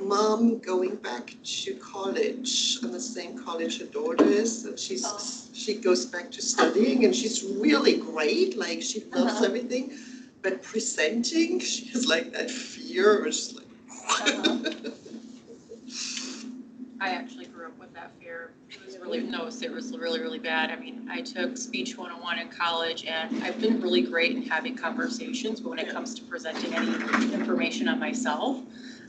mom going back to college, and the same college her daughter is, and she goes back to studying, and she's really great, like she loves everything, but presenting, she has like that fear, which is like, I actually grew up with that fear. It was really, really bad. I mean, I took Speech 101 in college, and I've been really great in having conversations, but when it comes to presenting any information on myself,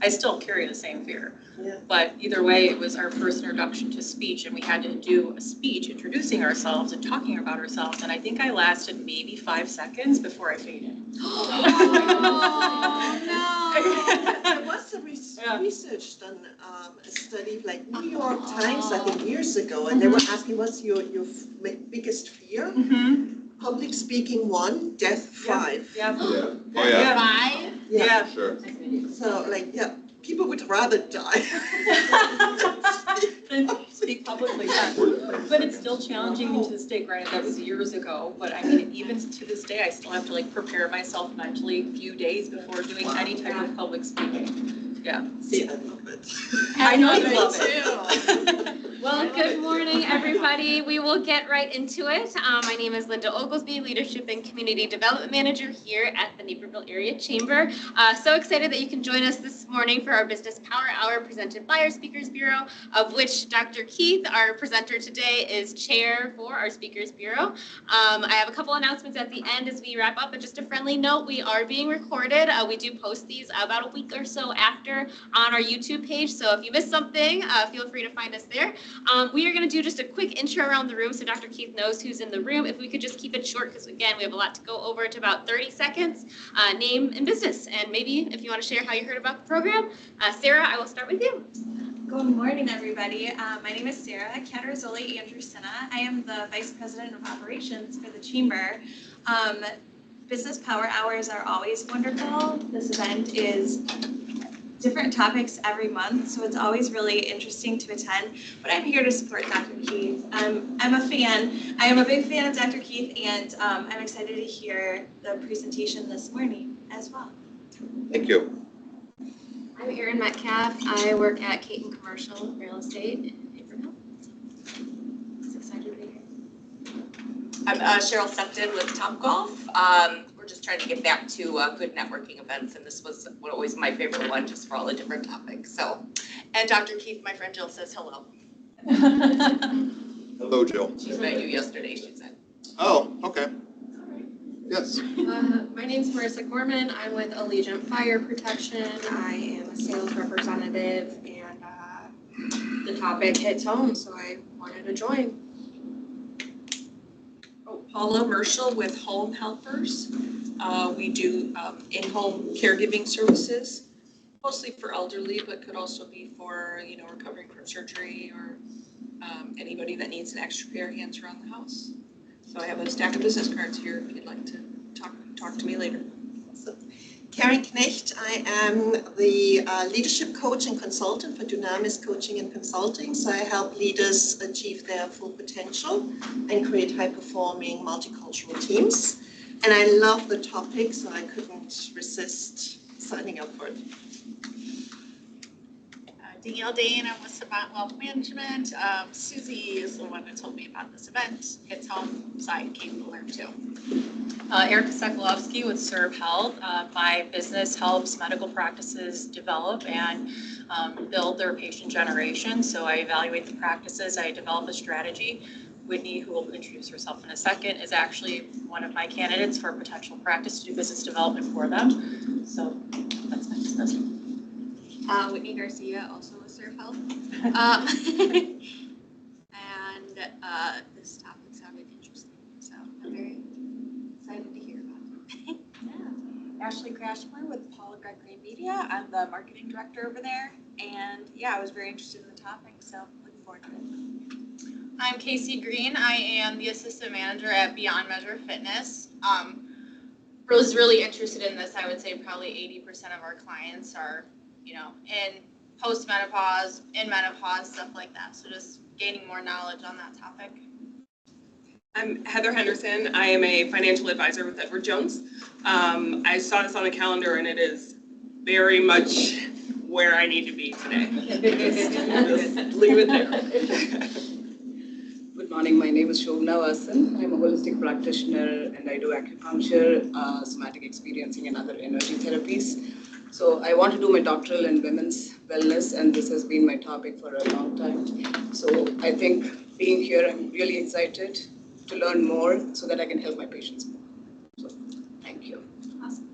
I still carry the same fear. Yeah. But either way, it was our first introduction to speech, and we had to do a speech introducing ourselves and talking about ourselves, and I think I lasted maybe 5 seconds before I fainted. Oh, no. There was some research done, a study like New York Times, I think years ago, and they were asking what's your biggest fear? Public speaking 1, death 5. Yeah. Oh, yeah. 5? Yeah. Sure. So like, people would rather die. Than speak publicly, yeah. But it's still challenging to this day. Granted, that was years ago, but I mean, even to this day, I still have to like prepare myself mentally a few days before doing any type of public speaking. Yeah. See, I love it. I know you love it. Well, good morning, everybody. We will get right into it. My name is Linda Oglesby, Leadership and Community Development Manager here at the Naperville Area Chamber. So excited that you can join us this morning for our Business Power Hour presented by our Speakers Bureau, of which Dr. Keith, our presenter today, is chair for our Speakers Bureau. I have a couple announcements at the end as we wrap up, but just a friendly note, we are being recorded. We do post these about a week or so after on our YouTube page, so if you missed something, feel free to find us there. We are going to do just a quick intro around the room so Dr. Keith knows who's in the room. If we could just keep it short, because again, we have a lot to go over. It's about 30 seconds. Name and business, and maybe if you want to share how you heard about the program. Sarah, I will start with you. Good morning, everybody. My name is Sarah Catarazoli Andrusina. I am the Vice President of Operations for the Chamber. Business Power Hours are always wonderful. This event is different topics every month, so it's always really interesting to attend. But I'm here to support Dr. Keith. I'm a fan. I am a big fan of Dr. Keith, and I'm excited to hear the presentation this morning as well. Thank you. I'm Erin Metcalf. I work at Caton Commercial Real Estate in Naperville. Just excited to be here. I'm Cheryl Sefton with Topgolf. We're just trying to get back to good networking events, and this was always my favorite one, just for all the different topics. So, and Dr. Keith, my friend Jill, says hello. Hello, Jill. She's met you yesterday, she said. Oh, okay. Yes. My name's Marissa Gorman. I'm with Allegiant Fire Protection. I am a sales representative, and the topic hits home, so I wanted to join. Paula Merschel with Home Helpers. We do in-home caregiving services, mostly for elderly, but could also be for, recovering from surgery or anybody that needs an extra pair of hands around the house. So I have a stack of business cards here if you'd like to talk to me later. Karen Knecht, I am the leadership coach and consultant for Dunamis Coaching and Consulting. So I help leaders achieve their full potential and create high-performing multicultural teams. And I love the topic, so I couldn't resist signing up for it. Danielle Dane, I'm with Savant Wealth Management. Susie is the one that told me about this event. It's home, so I came to learn too. Erica Sekulovsky with Serve Health. My business helps medical practices develop and build their patient generation. So I evaluate the practices, I develop a strategy. Whitney, who will introduce herself in a second, is actually one of my candidates for a potential practice to do business development for them. So that's my business. Whitney Garcia, also with Serve Health. And this topic sounded interesting, so I'm very excited to hear about it. Ashley Crashmore with Paula Gregory Media. I'm the marketing director over there, and I was very interested in the topic, so looking forward to it. I'm Casey Green. I am the assistant manager at Beyond Measure Fitness. Was really interested in this. I would say probably 80% of our clients are, in post-menopause, in menopause, stuff like that. So just gaining more knowledge on that topic. I'm Heather Henderson. I am a financial advisor with Edward Jones. I saw this on the calendar, and it is very much where I need to be today. Just leave it there. Good morning, my name is Shobna Vasan. I'm a holistic practitioner and I do acupuncture, somatic experiencing and other energy therapies. So I want to do my doctoral in women's wellness and this has been my topic for a long time. So I think being here, I'm really excited to learn more so that I can help my patients more. So thank you. Awesome.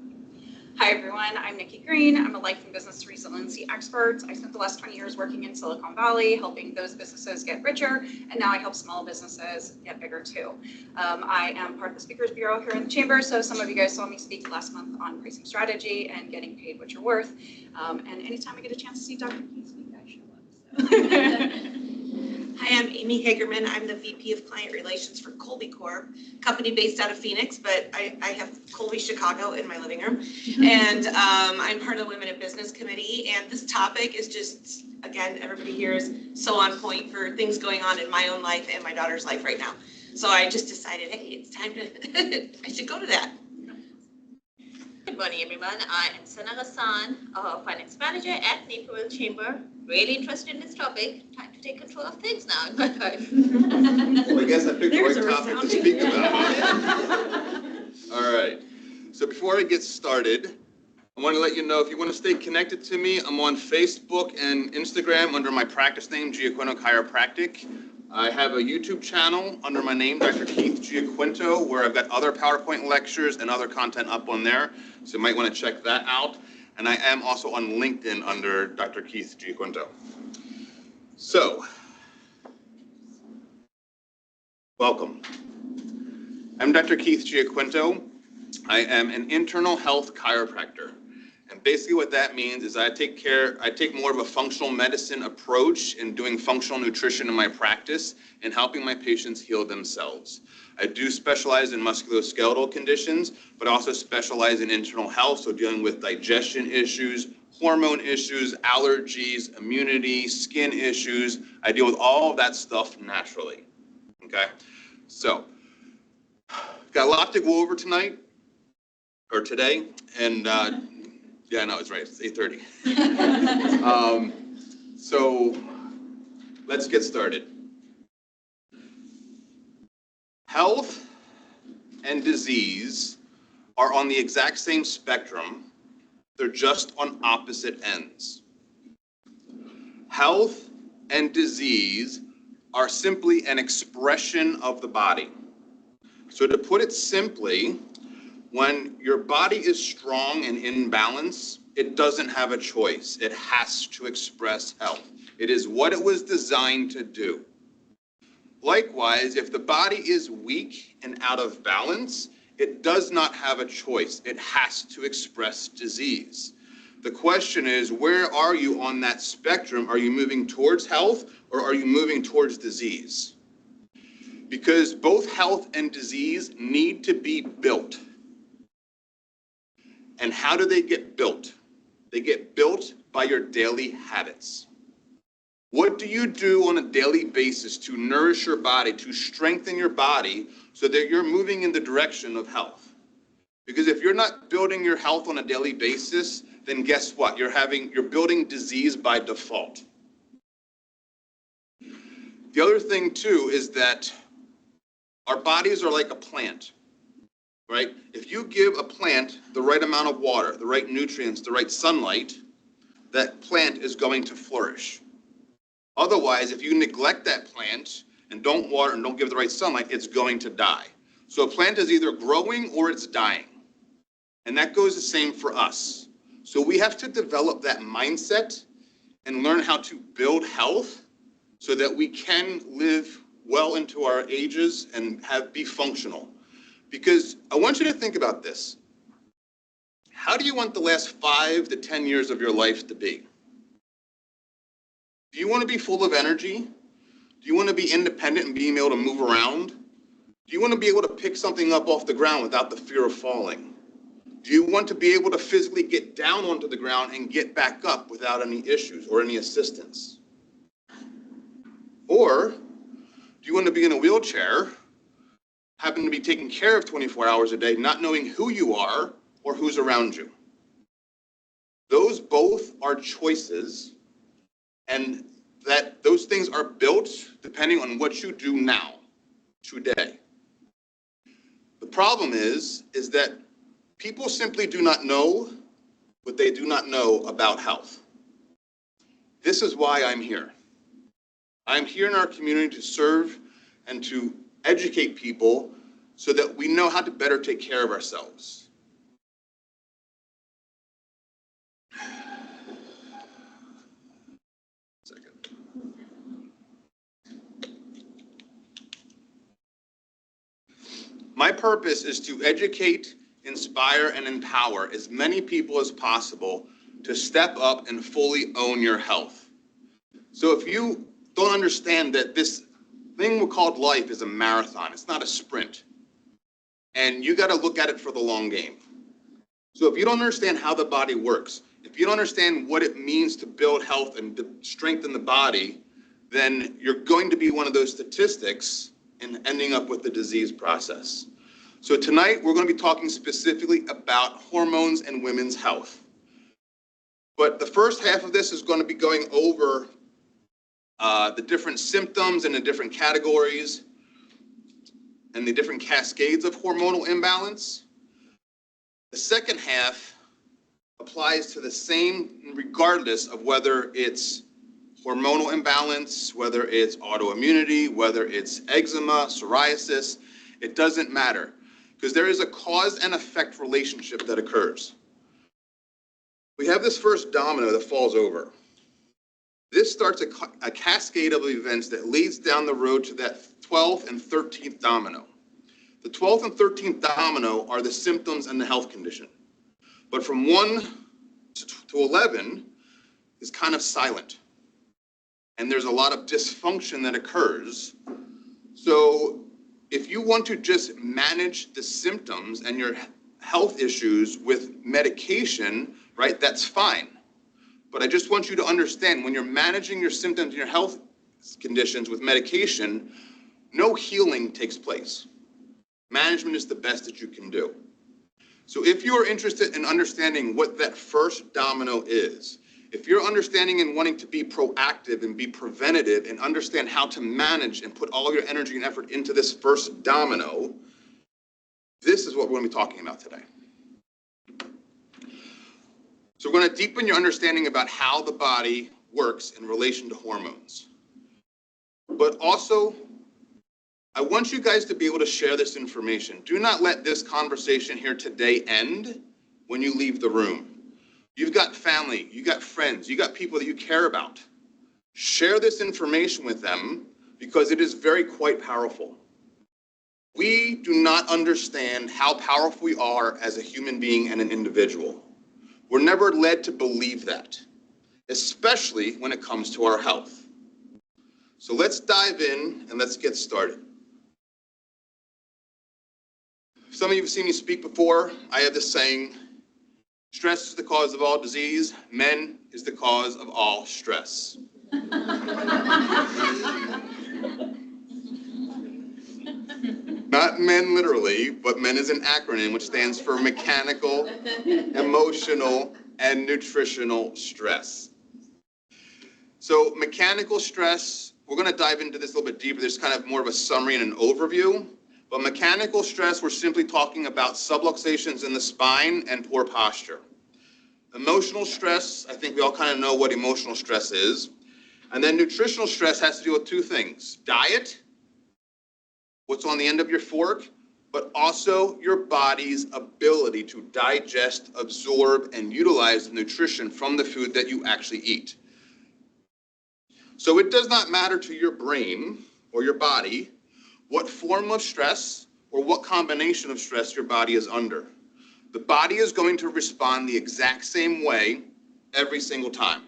Hi everyone, I'm Nikki Green. I'm a life and business resiliency expert. I spent the last 20 years working in Silicon Valley, helping those businesses get richer, and now I help small businesses get bigger too. I am part of the Speakers Bureau here in the Chamber, so some of you guys saw me speak last month on pricing strategy and getting paid what you're worth. And anytime I get a chance to see Dr. Keith speak, I show up. So. Hi, I'm Amy Hagerman. I'm the VP of Client Relations for Colby Corp, company based out of Phoenix, but I have Colby, Chicago in my living room. And I'm part of the Women in Business Committee. And this topic is just, again, everybody here is so on point for things going on in my own life and my daughter's life right now. So I just decided, hey, it's time to, I should go to that. Good morning, everyone. I am Sana Hassan, a finance manager at Naperville Chamber. Really interested in this topic. Time to take control of things now in my life. Well, I guess I picked the right topic to speak about. All right. So before I get started, I want to let you know if you want to stay connected to me, I'm on Facebook and Instagram under my practice name, Giaquinto Chiropractic. I have a YouTube channel under my name, Dr. Keith Giaquinto, where I've got other PowerPoint lectures and other content up on there. So you might want to check that out. And I am also on LinkedIn under Dr. Keith Giaquinto. So, welcome. I'm Dr. Keith Giaquinto. I am an internal health chiropractor. And basically what that means is I take more of a functional medicine approach in doing functional nutrition in my practice and helping my patients heal themselves. I do specialize in musculoskeletal conditions, but also specialize in internal health, so dealing with digestion issues, hormone issues, allergies, immunity, skin issues. I deal with all of that stuff naturally, okay? So, got a lot to go over tonight, or today, and yeah, no, it's right, it's 8:30. So, let's get started. Health and disease are on the exact same spectrum, they're just on opposite ends. Health and disease are simply an expression of the body. So to put it simply, when your body is strong and in balance, it doesn't have a choice. It has to express health. It is what it was designed to do. Likewise, if the body is weak and out of balance, it does not have a choice. It has to express disease. The question is, where are you on that spectrum? Are you moving towards health or are you moving towards disease? Because both health and disease need to be built. And how do they get built? They get built by your daily habits. What do you do on a daily basis to nourish your body, to strengthen your body so that you're moving in the direction of health? Because if you're not building your health on a daily basis, then guess what? You're building disease by default. The other thing too is that our bodies are like a plant, right? If you give a plant the right amount of water, the right nutrients, the right sunlight, that plant is going to flourish. Otherwise, if you neglect that plant and don't water and don't give it the right sunlight, it's going to die. So a plant is either growing or it's dying. And that goes the same for us. So we have to develop that mindset and learn how to build health so that we can live well into our ages and be functional. Because I want you to think about this. How do you want the last 5 to 10 years of your life to be? Do you want to be full of energy? Do you want to be independent and being able to move around? Do you want to be able to pick something up off the ground without the fear of falling? Do you want to be able to physically get down onto the ground and get back up without any issues or any assistance? Or do you want to be in a wheelchair, happen to be taken care of 24 hours a day, not knowing who you are or who's around you? Those both are choices, and that those things are built depending on what you do now, today. The problem is that people simply do not know what they do not know about health. This is why I'm here. I'm here in our community to serve and to educate people so that we know how to better take care of ourselves. My purpose is to educate, inspire, and empower as many people as possible to step up and fully own your health. So if you don't understand that this thing we called life is a marathon, it's not a sprint, and you got to look at it for the long game. So if you don't understand how the body works, if you don't understand what it means to build health and to strengthen the body, then you're going to be one of those statistics and ending up with the disease process. So tonight, we're going to be talking specifically about hormones and women's health. But the first half of this is going to be going over the different symptoms and the different categories and the different cascades of hormonal imbalance. The second half applies to the same regardless of whether it's hormonal imbalance, whether it's autoimmunity, whether it's eczema, psoriasis, it doesn't matter, because there is a cause and effect relationship that occurs. We have this first domino that falls over. This starts a cascade of events that leads down the road to that 12th and 13th domino. The 12th and 13th domino are the symptoms and the health condition. But from 1 to 11 is kind of silent. And there's a lot of dysfunction that occurs. So if you want to just manage the symptoms and your health issues with medication, right, that's fine. But I just want you to understand, when you're managing your symptoms and your health conditions with medication, no healing takes place. Management is the best that you can do. So if you're interested in understanding what that first domino is, if you're understanding and wanting to be proactive and be preventative and understand how to manage and put all your energy and effort into this first domino, this is what we're going to be talking about today. So we're going to deepen your understanding about how the body works in relation to hormones. But also, I want you guys to be able to share this information. Do not let this conversation here today end when you leave the room. You've got family, you got friends, you got people that you care about. Share this information with them because it is very quite powerful. We do not understand how powerful we are as a human being and an individual. We're never led to believe that, especially when it comes to our health. So let's dive in and let's get started. Some of you have seen me speak before. I have this saying, stress is the cause of all disease. Men is the cause of all stress. Not men literally, but men is an acronym which stands for mechanical, emotional, and nutritional stress. So mechanical stress, we're going to dive into this a little bit deeper. There's kind of more of a summary and an overview. But mechanical stress, we're simply talking about subluxations in the spine and poor posture. Emotional stress, I think we all kind of know what emotional stress is. And then nutritional stress has to do with two things: diet, what's on the end of your fork, but also your body's ability to digest, absorb, and utilize the nutrition from the food that you actually eat. So it does not matter to your brain or your body what form of stress or what combination of stress your body is under. The body is going to respond the exact same way every single time.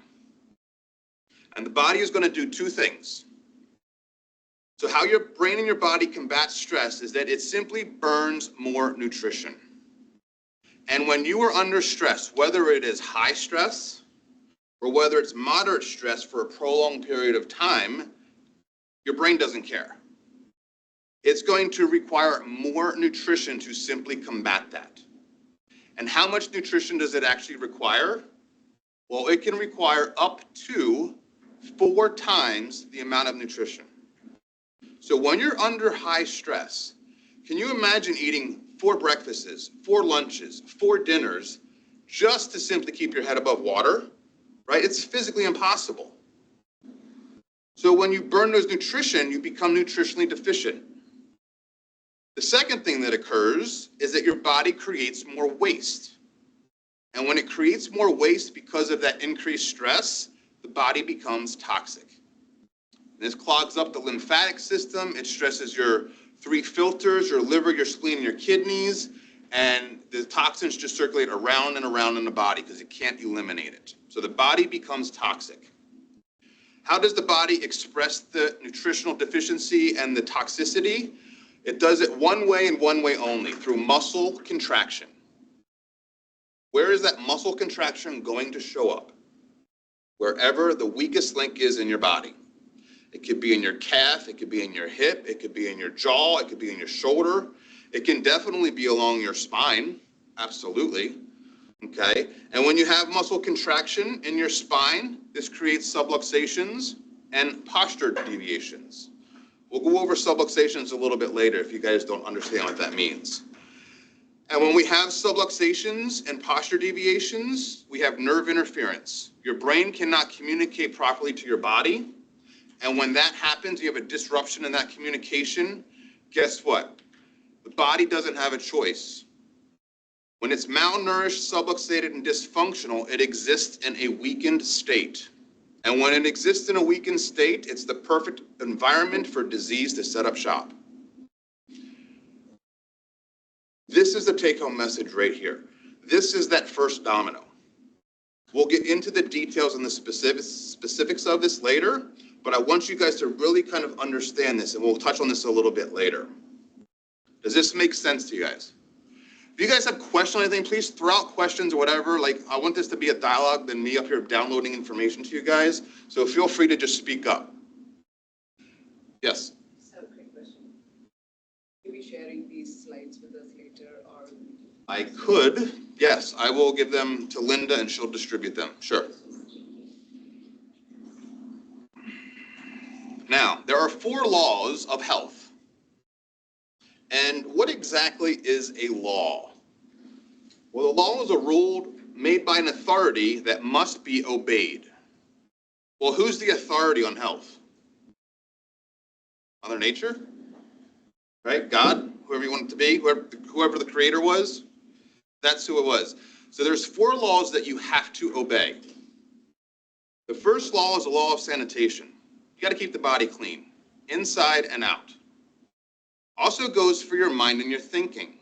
And the body is going to do two things. So how your brain and your body combat stress is that it simply burns more nutrition. And when you are under stress, whether it is high stress or whether it's moderate stress for a prolonged period of time, your brain doesn't care. It's going to require more nutrition to simply combat that. And how much nutrition does it actually require? Well, it can require up to 4 times the amount of nutrition. So when you're under high stress, can you imagine eating 4 breakfasts, 4 lunches, 4 dinners, just to simply keep your head above water, right? It's physically impossible. So when you burn those nutrition, you become nutritionally deficient. The second thing that occurs is that your body creates more waste. And when it creates more waste because of that increased stress, the body becomes toxic. This clogs up the lymphatic system. It stresses your 3 filters, your liver, your spleen, and your kidneys. And the toxins just circulate around and around in the body because it can't eliminate it. So the body becomes toxic. How does the body express the nutritional deficiency and the toxicity? It does it one way and one way only, through muscle contraction. Where is that muscle contraction going to show up? Wherever the weakest link is in your body. It could be in your calf, it could be in your hip, it could be in your jaw, it could be in your shoulder. It can definitely be along your spine, absolutely, okay? And when you have muscle contraction in your spine, this creates subluxations and posture deviations. We'll go over subluxations a little bit later if you guys don't understand what that means. And when we have subluxations and posture deviations, we have nerve interference. Your brain cannot communicate properly to your body. And when that happens, you have a disruption in that communication. Guess what? The body doesn't have a choice. When it's malnourished, subluxated, and dysfunctional, it exists in a weakened state. And when it exists in a weakened state, it's the perfect environment for disease to set up shop. This is the take-home message right here. This is that first domino. We'll get into the details and the specifics of this later, but I want you guys to really kind of understand this, and we'll touch on this a little bit later. Does this make sense to you guys? If you guys have questions or anything, please throw out questions or whatever. Like, I want this to be a dialogue than me up here downloading information to you guys, so feel free to just speak up. Yes? I have a quick question. Will you be sharing these slides with us later, or? I could, yes. I will give them to Linda and she'll distribute them, sure. Now, there are 4 laws of health. And what exactly is a law? Well, a law is a rule made by an authority that must be obeyed. Well, who's the authority on health? Mother Nature? Right? God? Whoever you want it to be? Whoever the creator was? That's who it was. So there's 4 laws that you have to obey. The first law is a law of sanitation. You got to keep the body clean, inside and out. Also goes for your mind and your thinking.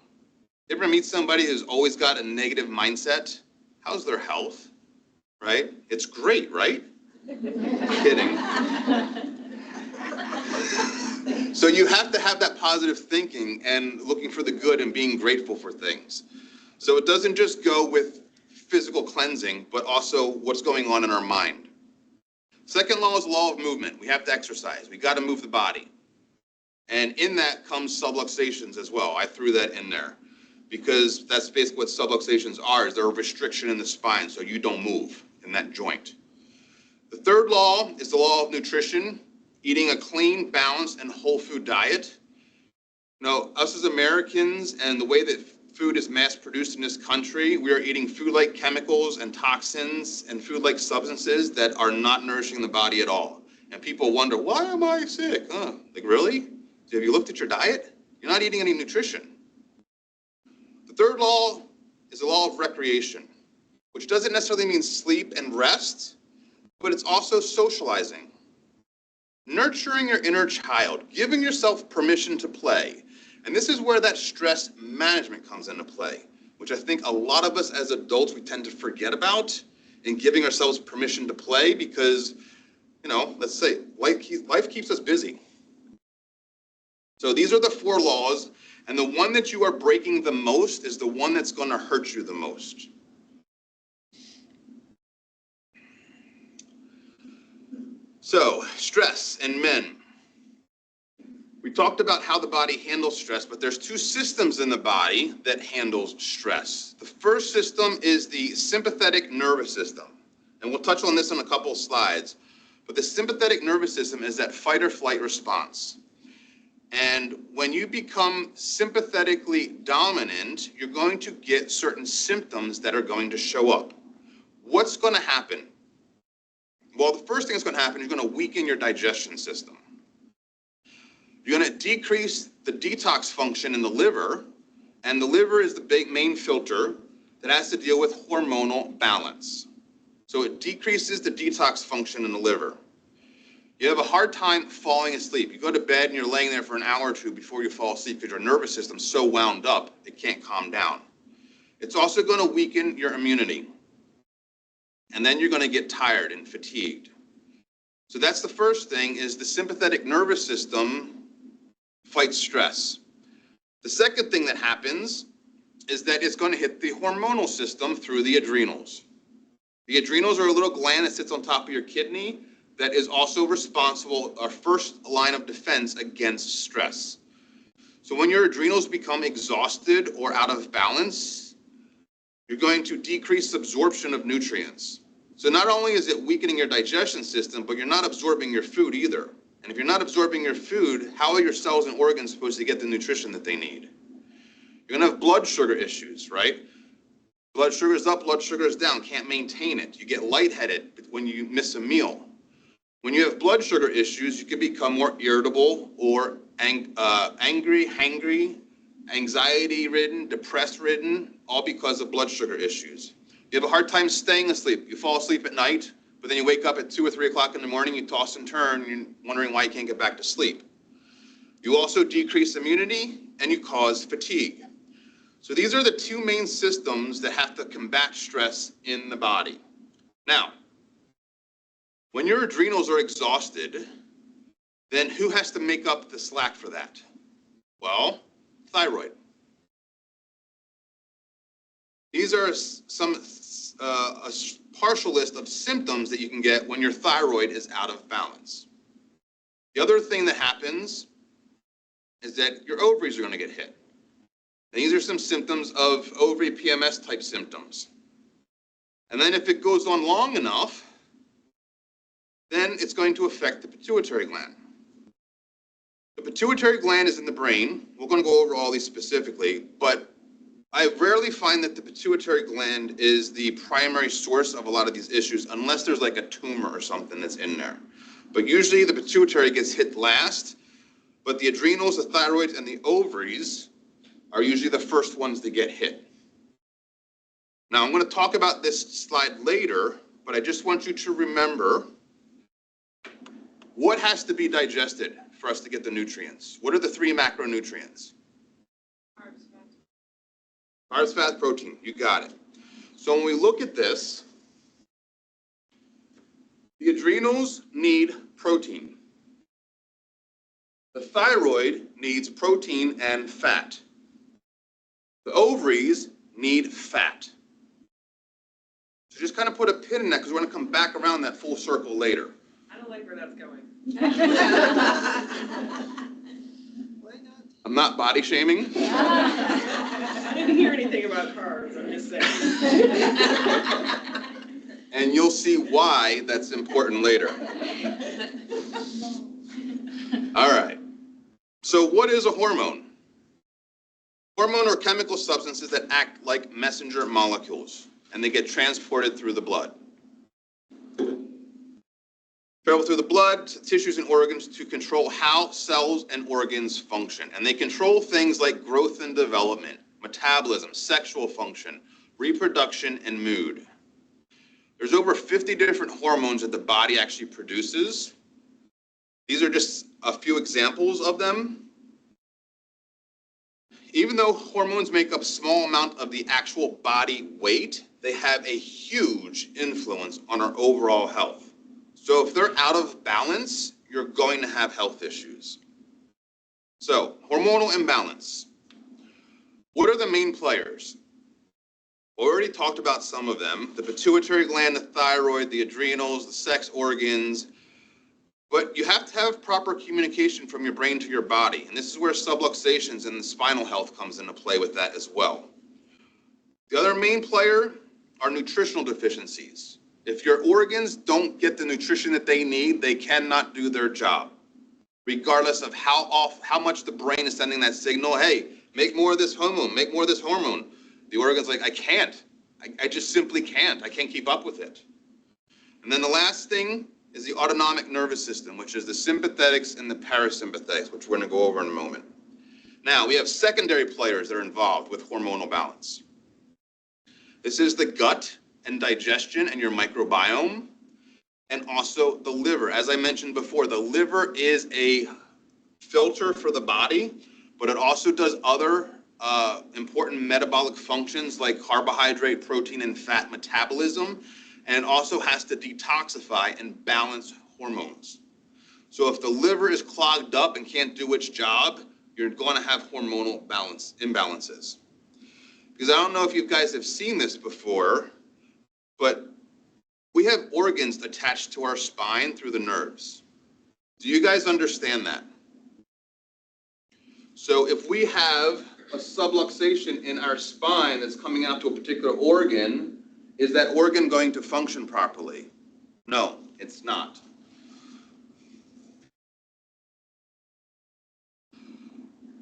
You ever meet somebody who's always got a negative mindset? How's their health? Right? It's great, right? Kidding. So you have to have that positive thinking and looking for the good and being grateful for things. So it doesn't just go with physical cleansing, but also what's going on in our mind. Second law is the law of movement. We have to exercise. We got to move the body. And in that comes subluxations as well. I threw that in there because that's basically what subluxations are, is they're a restriction in the spine so you don't move in that joint. The third law is the law of nutrition, eating a clean, balanced, and whole food diet. Now, us as Americans and the way that food is mass produced in this country, we are eating food-like chemicals and toxins and food-like substances that are not nourishing the body at all. And people wonder, why am I sick? Like, really? Have you looked at your diet? You're not eating any nutrition. The third law is the law of recreation, which doesn't necessarily mean sleep and rest, but it's also socializing. Nurturing your inner child, giving yourself permission to play. And this is where that stress management comes into play, which I think a lot of us as adults, we tend to forget about in giving ourselves permission to play because, you know, let's say life keeps us busy. So these are the 4 laws, and the one that you are breaking the most is the one that's going to hurt you the most. So, stress in men. We talked about how the body handles stress, but there's 2 systems in the body that handles stress. The first system is the sympathetic nervous system. And we'll touch on this in a couple of slides. But the sympathetic nervous system is that fight or flight response. And when you become sympathetically dominant, you're going to get certain symptoms that are going to show up. What's going to happen? Well, the first thing that's going to happen is you're going to weaken your digestion system. You're going to decrease the detox function in the liver, and the liver is the main filter that has to deal with hormonal balance. So it decreases the detox function in the liver. You have a hard time falling asleep. You go to bed and you're laying there for an hour or two before you fall asleep because your nervous system's so wound up, it can't calm down. It's also going to weaken your immunity. And then you're going to get tired and fatigued. So that's the first thing, is the sympathetic nervous system fights stress. The second thing that happens is that it's going to hit the hormonal system through the adrenals. The adrenals are a little gland that sits on top of your kidney that is also responsible, our first line of defense against stress. So when your adrenals become exhausted or out of balance, you're going to decrease absorption of nutrients. So not only is it weakening your digestion system, but you're not absorbing your food either. And if you're not absorbing your food, how are your cells and organs supposed to get the nutrition that they need? You're gonna have blood sugar issues, right? Blood sugar is up, blood sugar is down, can't maintain it. You get lightheaded when you miss a meal. When you have blood sugar issues, you can become more irritable or angry, hangry, anxiety-ridden, depressed-ridden, all because of blood sugar issues. You have a hard time staying asleep. You fall asleep at night, but then you wake up at 2 or 3 o'clock in the morning, you toss and turn, you're wondering why you can't get back to sleep. You also decrease immunity and you cause fatigue. So these are the two main systems that have to combat stress in the body. Now, when your adrenals are exhausted, then who has to make up the slack for that? Well, thyroid. These are a partial list of symptoms that you can get when your thyroid is out of balance. The other thing that happens is that your ovaries are going to get hit. And these are some symptoms of ovary PMS type symptoms. And then if it goes on long enough, then it's going to affect the pituitary gland. The pituitary gland is in the brain. We're going to go over all these specifically, but I rarely find that the pituitary gland is the primary source of a lot of these issues, unless there's like a tumor or something that's in there. But usually the pituitary gets hit last, but the adrenals, the thyroids, and the ovaries are usually the first ones to get hit. Now, I'm going to talk about this slide later, but I just want you to remember what has to be digested for us to get the nutrients. What are the 3 macronutrients? Carbs, fat, protein. You got it. So when we look at this, the adrenals need protein. The thyroid needs protein and fat. The ovaries need fat. So just kind of put a pin in that because we're going to come back around that full circle later. I don't like where that's going. I'm not body shaming. I didn't hear anything about carbs, I'm just saying. And you'll see why that's important later. All right. So what is a hormone? Hormone are chemical substances that act like messenger molecules, and they get transported through the blood. Travel through the blood, tissues, and organs to control how cells and organs function. And they control things like growth and development, metabolism, sexual function, reproduction, and mood. There's over 50 different hormones that the body actually produces. These are just a few examples of them. Even though hormones make up a small amount of the actual body weight, they have a huge influence on our overall health. So if they're out of balance, you're going to have health issues. So, hormonal imbalance. What are the main players? We already talked about some of them. The pituitary gland, the thyroid, the adrenals, the sex organs. But you have to have proper communication from your brain to your body. And this is where subluxations and the spinal health comes into play with that as well. The other main player are nutritional deficiencies. If your organs don't get the nutrition that they need, they cannot do their job, regardless of how much the brain is sending that signal. Hey, make more of this hormone, make more of this hormone. The organ's like, I can't. I just simply can't. I can't keep up with it. And then the last thing is the autonomic nervous system, which is the sympathetics and the parasympathetics, which we're going to go over in a moment. Now, we have secondary players that are involved with hormonal balance. This is the gut and digestion and your microbiome, and also the liver. As I mentioned before, the liver is a filter for the body, but it also does other important metabolic functions like carbohydrate, protein, and fat metabolism, and it also has to detoxify and balance hormones. So if the liver is clogged up and can't do its job, you're going to have hormonal imbalances. Because I don't know if you guys have seen this before, but we have organs attached to our spine through the nerves. Do you guys understand that? So if we have a subluxation in our spine that's coming out to a particular organ, is that organ going to function properly? No, it's not.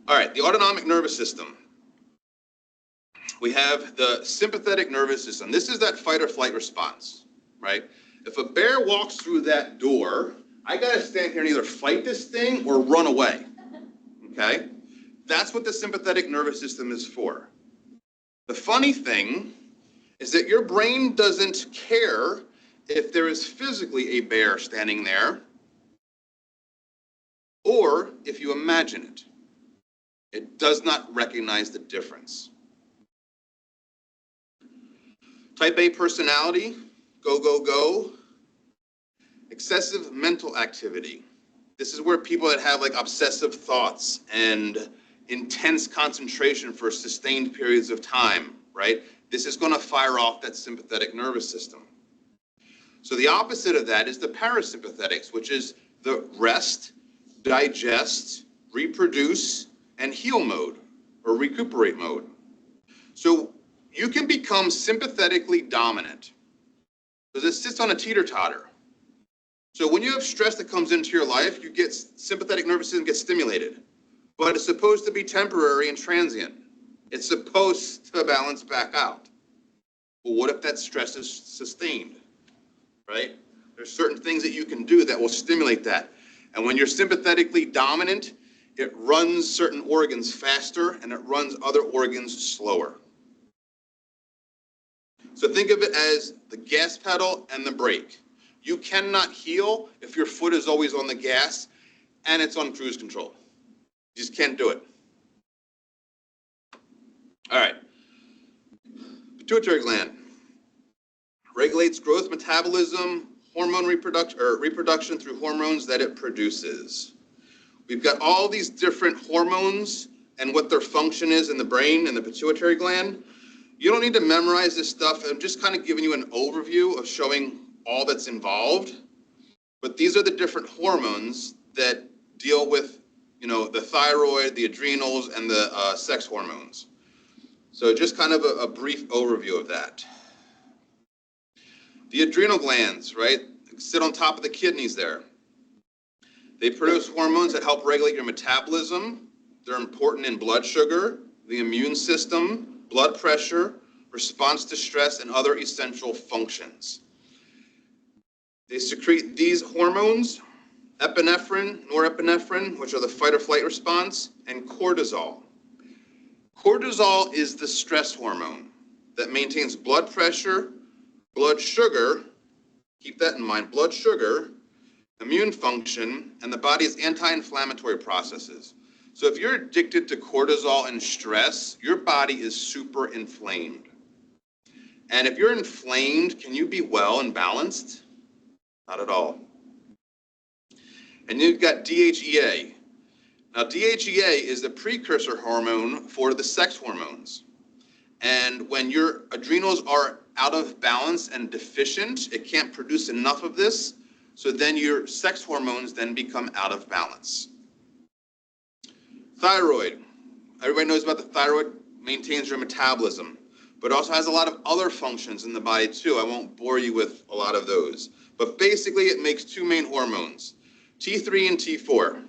All right, the autonomic nervous system. We have the sympathetic nervous system. This is that fight or flight response, right? If a bear walks through that door, I gotta stand here and either fight this thing or run away, okay? That's what the sympathetic nervous system is for. The funny thing is that your brain doesn't care if there is physically a bear standing there or if you imagine it. It does not recognize the difference. Type A personality, go, go, go. Excessive mental activity. This is where people that have like obsessive thoughts and intense concentration for sustained periods of time, right? This is going to fire off that sympathetic nervous system. So the opposite of that is the parasympathetics, which is the rest, digest, reproduce, and heal mode, or recuperate mode. So you can become sympathetically dominant, because it sits on a teeter-totter. So when you have stress that comes into your life, you get sympathetic nervous system gets stimulated, but it's supposed to be temporary and transient. It's supposed to balance back out. Well, what if that stress is sustained, right? There's certain things that you can do that will stimulate that. And when you're sympathetically dominant, it runs certain organs faster and it runs other organs slower. So think of it as the gas pedal and the brake. You cannot heal if your foot is always on the gas and it's on cruise control. You just can't do it. All right. Pituitary gland regulates growth, metabolism, hormone reproduction through hormones that it produces. We've got all these different hormones and what their function is in the brain and the pituitary gland. You don't need to memorize this stuff. I'm just kind of giving you an overview of showing all that's involved. But these are the different hormones that deal with, the thyroid, the adrenals, and the sex hormones. So just kind of a brief overview of that. The adrenal glands, right, sit on top of the kidneys there. They produce hormones that help regulate your metabolism. They're important in blood sugar, the immune system, blood pressure, response to stress, and other essential functions. They secrete these hormones, epinephrine, norepinephrine, which are the fight or flight response, and cortisol. Cortisol is the stress hormone that maintains blood pressure, blood sugar, keep that in mind, blood sugar, immune function, and the body's anti-inflammatory processes. So if you're addicted to cortisol and stress, your body is super inflamed. And if you're inflamed, can you be well and balanced? Not at all. And you've got DHEA. Now, DHEA is the precursor hormone for the sex hormones. And when your adrenals are out of balance and deficient, it can't produce enough of this, so then your sex hormones then become out of balance. Thyroid. Everybody knows about the thyroid, maintains your metabolism. but it also has a lot of other functions in the body too. I won't bore you with a lot of those. But basically it makes two main hormones, T3 and T4.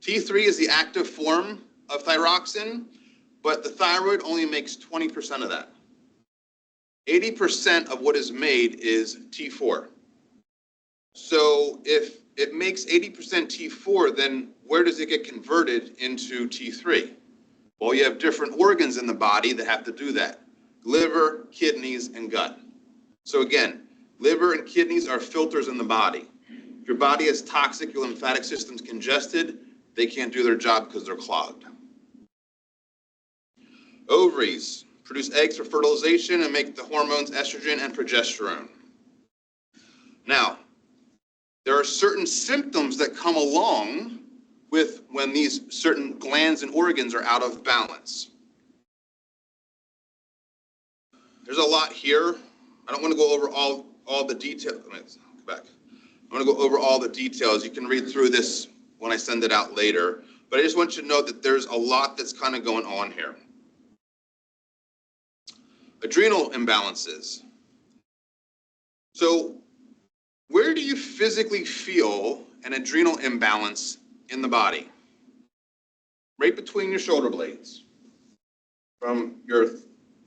T3 is the active form of thyroxine, but the thyroid only makes 20% of that. 80% of what is made is T4. So if it makes 80% T4, then where does it get converted into T3? Well, you have different organs in the body that have to do that. Liver, kidneys, and gut. So again, liver and kidneys are filters in the body. If your body has toxic, your lymphatic system's congested, they can't do their job because they're clogged. Ovaries produce eggs for fertilization and make the hormones estrogen and progesterone. Now, there are certain symptoms that come along with when these certain glands and organs are out of balance. There's a lot here. I don't want to go over all the details. Go back. I want to go over all the details. You can read through this when I send it out later. But I just want you to know that there's a lot that's kind of going on here. Adrenal imbalances. So where do you physically feel an adrenal imbalance in the body? Right between your shoulder blades. From your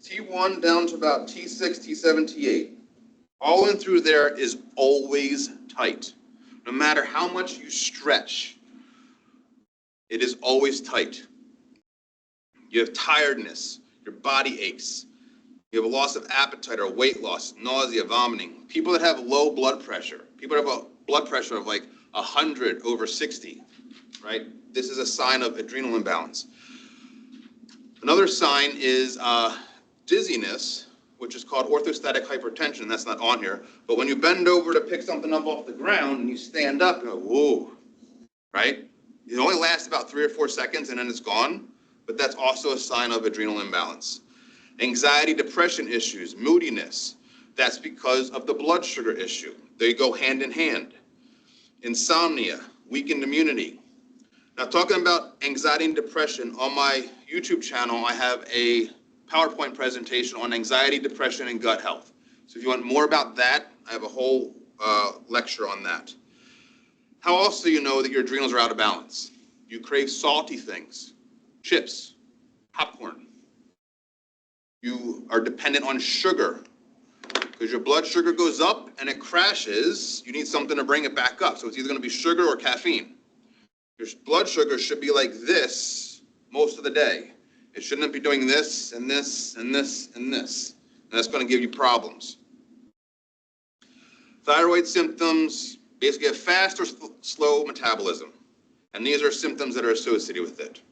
T1 down to about T6, T7, T8. All in through there is always tight. No matter how much you stretch, it is always tight. You have tiredness, your body aches. You have a loss of appetite or weight loss, nausea, vomiting. People that have low blood pressure, people that have a blood pressure of like 100/60, right? This is a sign of adrenal imbalance. Another sign is dizziness, which is called orthostatic hypertension. That's not on here. But when you bend over to pick something up off the ground and you stand up, you go, whoa, right? It only lasts about 3 or 4 seconds and then it's gone. But that's also a sign of adrenal imbalance. Anxiety, depression issues, moodiness. That's because of the blood sugar issue. They go hand in hand. Insomnia, weakened immunity. Now, talking about anxiety and depression, on my YouTube channel, I have a PowerPoint presentation on anxiety, depression, and gut health. So if you want more about that, I have a whole lecture on that. How else do you know that your adrenals are out of balance? You crave salty things, chips, popcorn. You are dependent on sugar. Because your blood sugar goes up and it crashes, you need something to bring it back up. So it's either going to be sugar or caffeine. Your blood sugar should be like this most of the day. It shouldn't be doing this and this and this and this. And that's going to give you problems. Thyroid symptoms basically have fast or slow metabolism. And these are symptoms that are associated with it.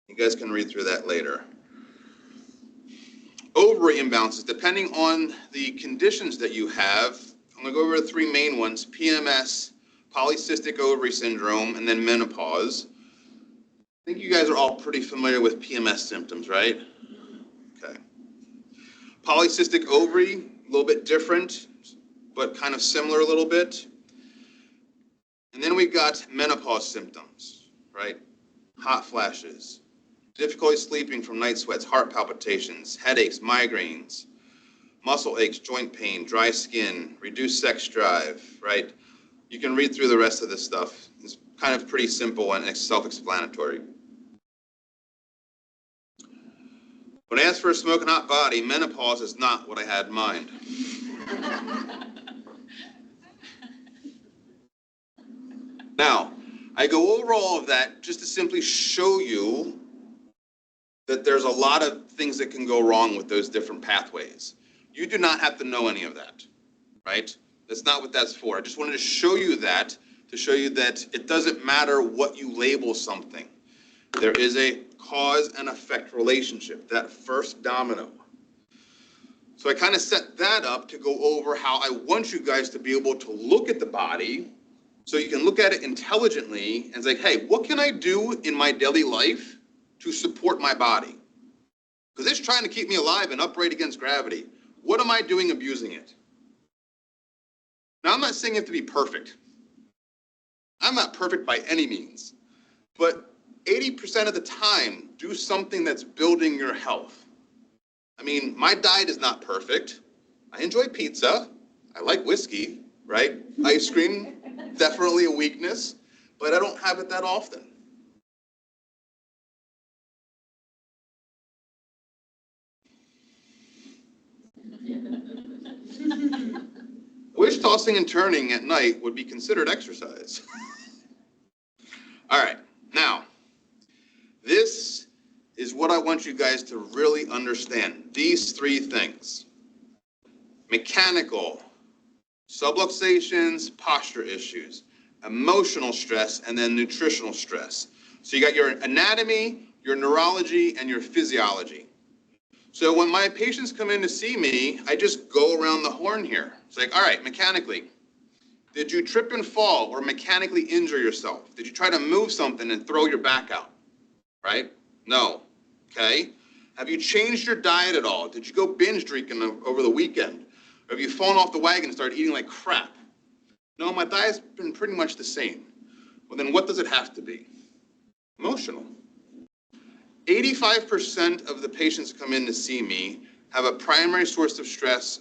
You guys can read through that later. Ovary imbalances, depending on the conditions that you have, I'm going to go over the 3 main ones, PMS, polycystic ovary syndrome, and then menopause. I think you guys are all pretty familiar with PMS symptoms, right? Okay. Polycystic ovary, a little bit different, but kind of similar a little bit. And then we got menopause symptoms, right? Hot flashes, difficulty sleeping from night sweats, heart palpitations, headaches, migraines, muscle aches, joint pain, dry skin, reduced sex drive, right? You can read through the rest of this stuff. It's kind of pretty simple and self-explanatory. When I asked for a smoking hot body, menopause is not what I had in mind. Now, I go over all of that just to simply show you that there's a lot of things that can go wrong with those different pathways. You do not have to know any of that, right? That's not what that's for. I just wanted to show you that, to show you that it doesn't matter what you label something. There is a cause and effect relationship, that first domino. So I kind of set that up to go over how I want you guys to be able to look at the body so you can look at it intelligently and say, hey, what can I do in my daily life to support my body? Because it's trying to keep me alive and upright against gravity. What am I doing abusing it? Now, I'm not saying you have to be perfect. I'm not perfect by any means. But 80% of the time, do something that's building your health. I mean, my diet is not perfect. I enjoy pizza. I like whiskey, right? Ice cream, definitely a weakness, but I don't have it that often. I wish tossing and turning at night would be considered exercise. All right, now, this is what I want you guys to really understand. These three things: mechanical, subluxations, posture issues, emotional stress, and then nutritional stress. So you got your anatomy, your neurology, and your physiology. So when my patients come in to see me, I just go around the horn here. It's like, all right, mechanically, did you trip and fall or mechanically injure yourself? Did you try to move something and throw your back out? Right? No. Okay? Have you changed your diet at all? Did you go binge drinking over the weekend? Or have you fallen off the wagon and started eating like crap? No, my diet's been pretty much the same. Well, then what does it have to be? Emotional. 85% of the patients that come in to see me have a primary source of stress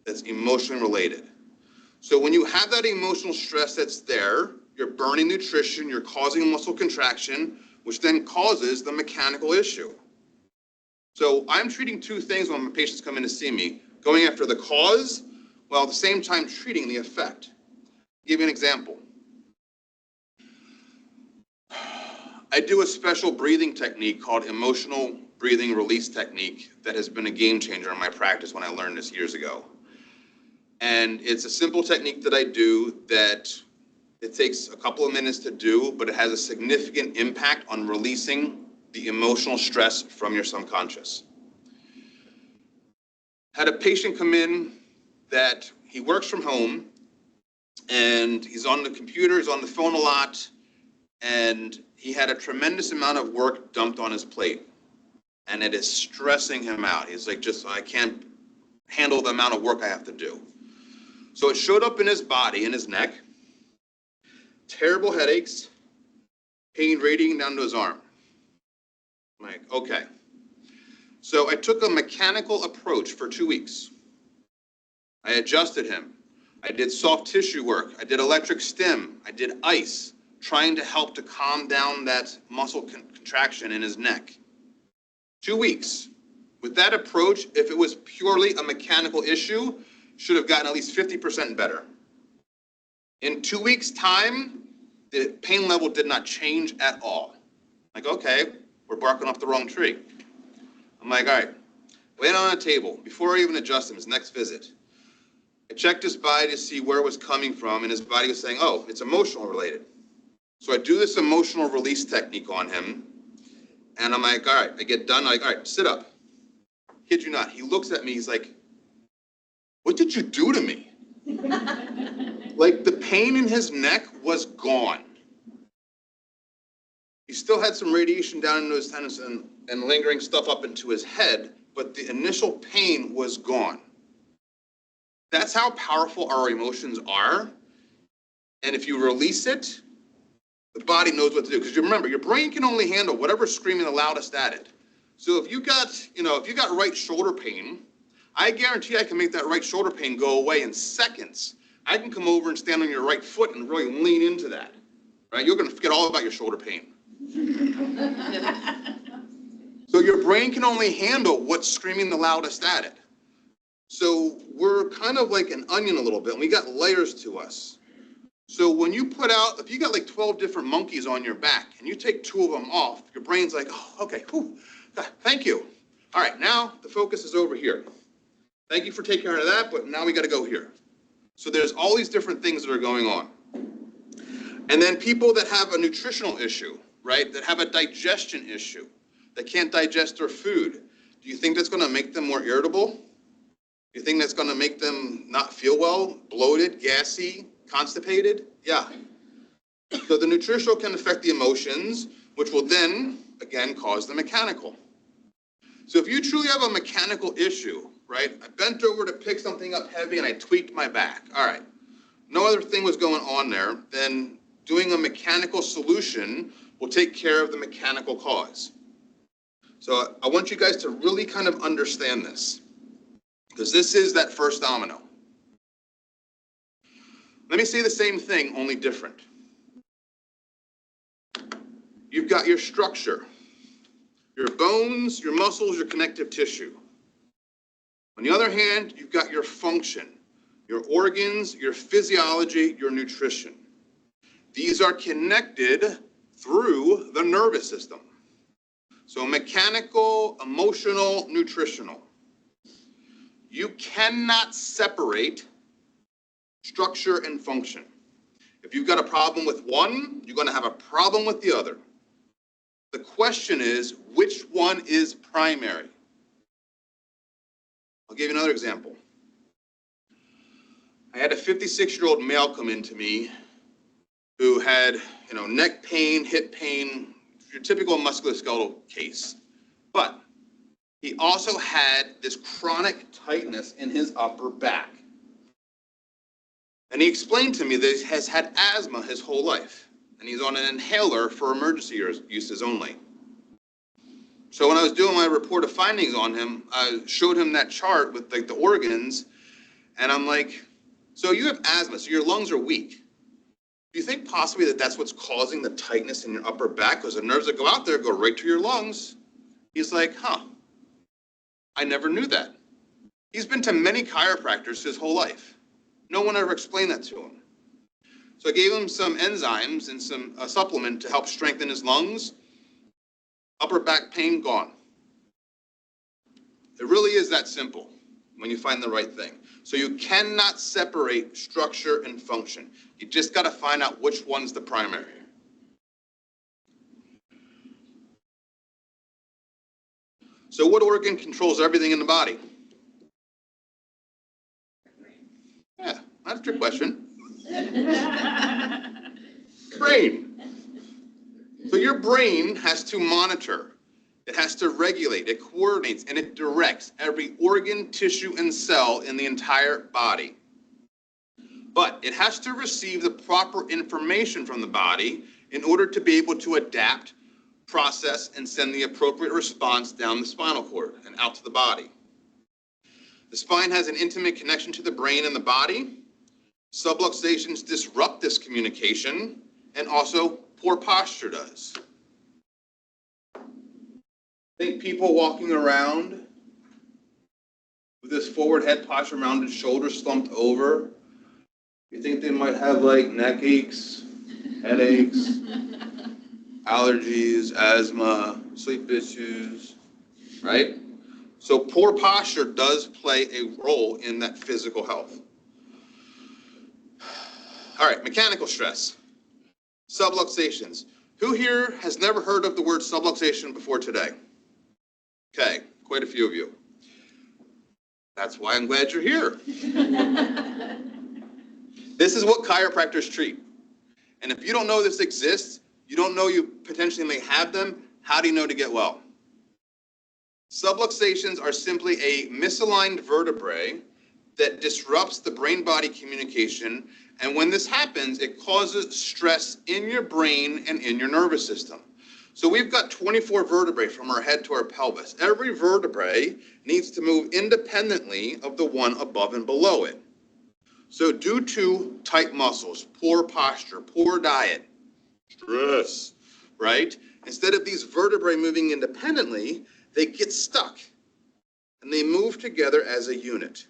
that's emotionally related. So when you have that emotional stress that's there, you're burning nutrition, you're causing muscle contraction, which then causes the mechanical issue. So I'm treating two things when my patients come in to see me: going after the cause, while at the same time treating the effect. I'll give you an example. I do a special breathing technique called emotional breathing release technique that has been a game changer in my practice when I learned this years ago. And it's a simple technique that I do that it takes a couple of minutes to do, but it has a significant impact on releasing the emotional stress from your subconscious. Had a patient come in that he works from home and he's on the computer, he's on the phone a lot, and he had a tremendous amount of work dumped on his plate, and it is stressing him out. He's like, I can't handle the amount of work I have to do. So it showed up in his body, in his neck, terrible headaches, pain radiating down to his arm. I'm like, okay. So I took a mechanical approach for 2 weeks. I adjusted him. I did soft tissue work. I did electric stim. I did ice, trying to help to calm down that muscle contraction in his neck. 2 weeks. With that approach, if it was purely a mechanical issue, should have gotten at least 50% better. In 2 weeks' time, the pain level did not change at all. Like, okay, we're barking off the wrong tree. I'm like, all right, lay it on a table. Before I even adjust him, his next visit, I checked his body to see where it was coming from, and his body was saying, oh, it's emotional related. So I do this emotional release technique on him, and I'm like, all right, I get done, like, all right, sit up. Kid you not, he looks at me, he's like, what did you do to me? Like, the pain in his neck was gone. He still had some radiation down into his sinus and lingering stuff up into his head, but the initial pain was gone. That's how powerful our emotions are. And if you release it, the body knows what to do. Because you remember, your brain can only handle whatever's screaming the loudest at it. So if you got right shoulder pain, I guarantee I can make that right shoulder pain go away in seconds. I can come over and stand on your right foot and really lean into that, right? You're going to forget all about your shoulder pain. So your brain can only handle what's screaming the loudest at it. So we're kind of like an onion a little bit, and we got layers to us. So when you if you got like 12 different monkeys on your back, and you take 2 of them off, your brain's like, oh, okay, whew, thank you. All right, now the focus is over here. Thank you for taking care of that, but now we got to go here. So there's all these different things that are going on. And then people that have a nutritional issue, right, that have a digestion issue, that can't digest their food, do you think that's going to make them more irritable? Do you think that's going to make them not feel well, bloated, gassy, constipated? Yeah. So the nutritional can affect the emotions, which will then, again, cause the mechanical. So if you truly have a mechanical issue, right, I bent over to pick something up heavy and I tweaked my back. All right, no other thing was going on there, then doing a mechanical solution will take care of the mechanical cause. So I want you guys to really kind of understand this, because this is that first domino. Let me say the same thing, only different. You've got your structure, your bones, your muscles, your connective tissue. On the other hand, you've got your function, your organs, your physiology, your nutrition. These are connected through the nervous system. So mechanical, emotional, nutritional. You cannot separate structure and function. If you've got a problem with one, you're going to have a problem with the other. The question is, which one is primary? I'll give you another example. I had a 56-year-old male come in to me who had, neck pain, hip pain, your typical musculoskeletal case. But he also had this chronic tightness in his upper back. And he explained to me that he has had asthma his whole life, and he's on an inhaler for emergency uses only. So when I was doing my report of findings on him, I showed him that chart with the organs, and I'm like, so you have asthma, so your lungs are weak. Do you think possibly that that's what's causing the tightness in your upper back? Because the nerves that go out there go right to your lungs. He's like, I never knew that. He's been to many chiropractors his whole life. No one ever explained that to him. So I gave him some enzymes and some supplement to help strengthen his lungs. Upper back pain gone. It really is that simple when you find the right thing. So you cannot separate structure and function. You just got to find out which one's the primary. So what organ controls everything in the body? Yeah, that's a trick question. Brain. So your brain has to monitor. It has to regulate, it coordinates, and it directs every organ, tissue, and cell in the entire body. But it has to receive the proper information from the body in order to be able to adapt, process, and send the appropriate response down the spinal cord and out to the body. The spine has an intimate connection to the brain and the body. Subluxations disrupt this communication, and also poor posture does. Think people walking around with this forward head posture, rounded shoulders slumped over. You think they might have neck aches, headaches, allergies, asthma, sleep issues, right? So poor posture does play a role in that physical health. All right, mechanical stress, subluxations. Who here has never heard of the word subluxation before today? Okay, quite a few of you. That's why I'm glad you're here. This is what chiropractors treat. And if you don't know this exists, you don't know you potentially may have them, how do you know to get well? Subluxations are simply a misaligned vertebrae that disrupts the brain-body communication, and when this happens, it causes stress in your brain and in your nervous system. So we've got 24 vertebrae from our head to our pelvis. Every vertebrae needs to move independently of the one above and below it. So due to tight muscles, poor posture, poor diet, stress, right? Instead of these vertebrae moving independently, they get stuck and they move together as a unit.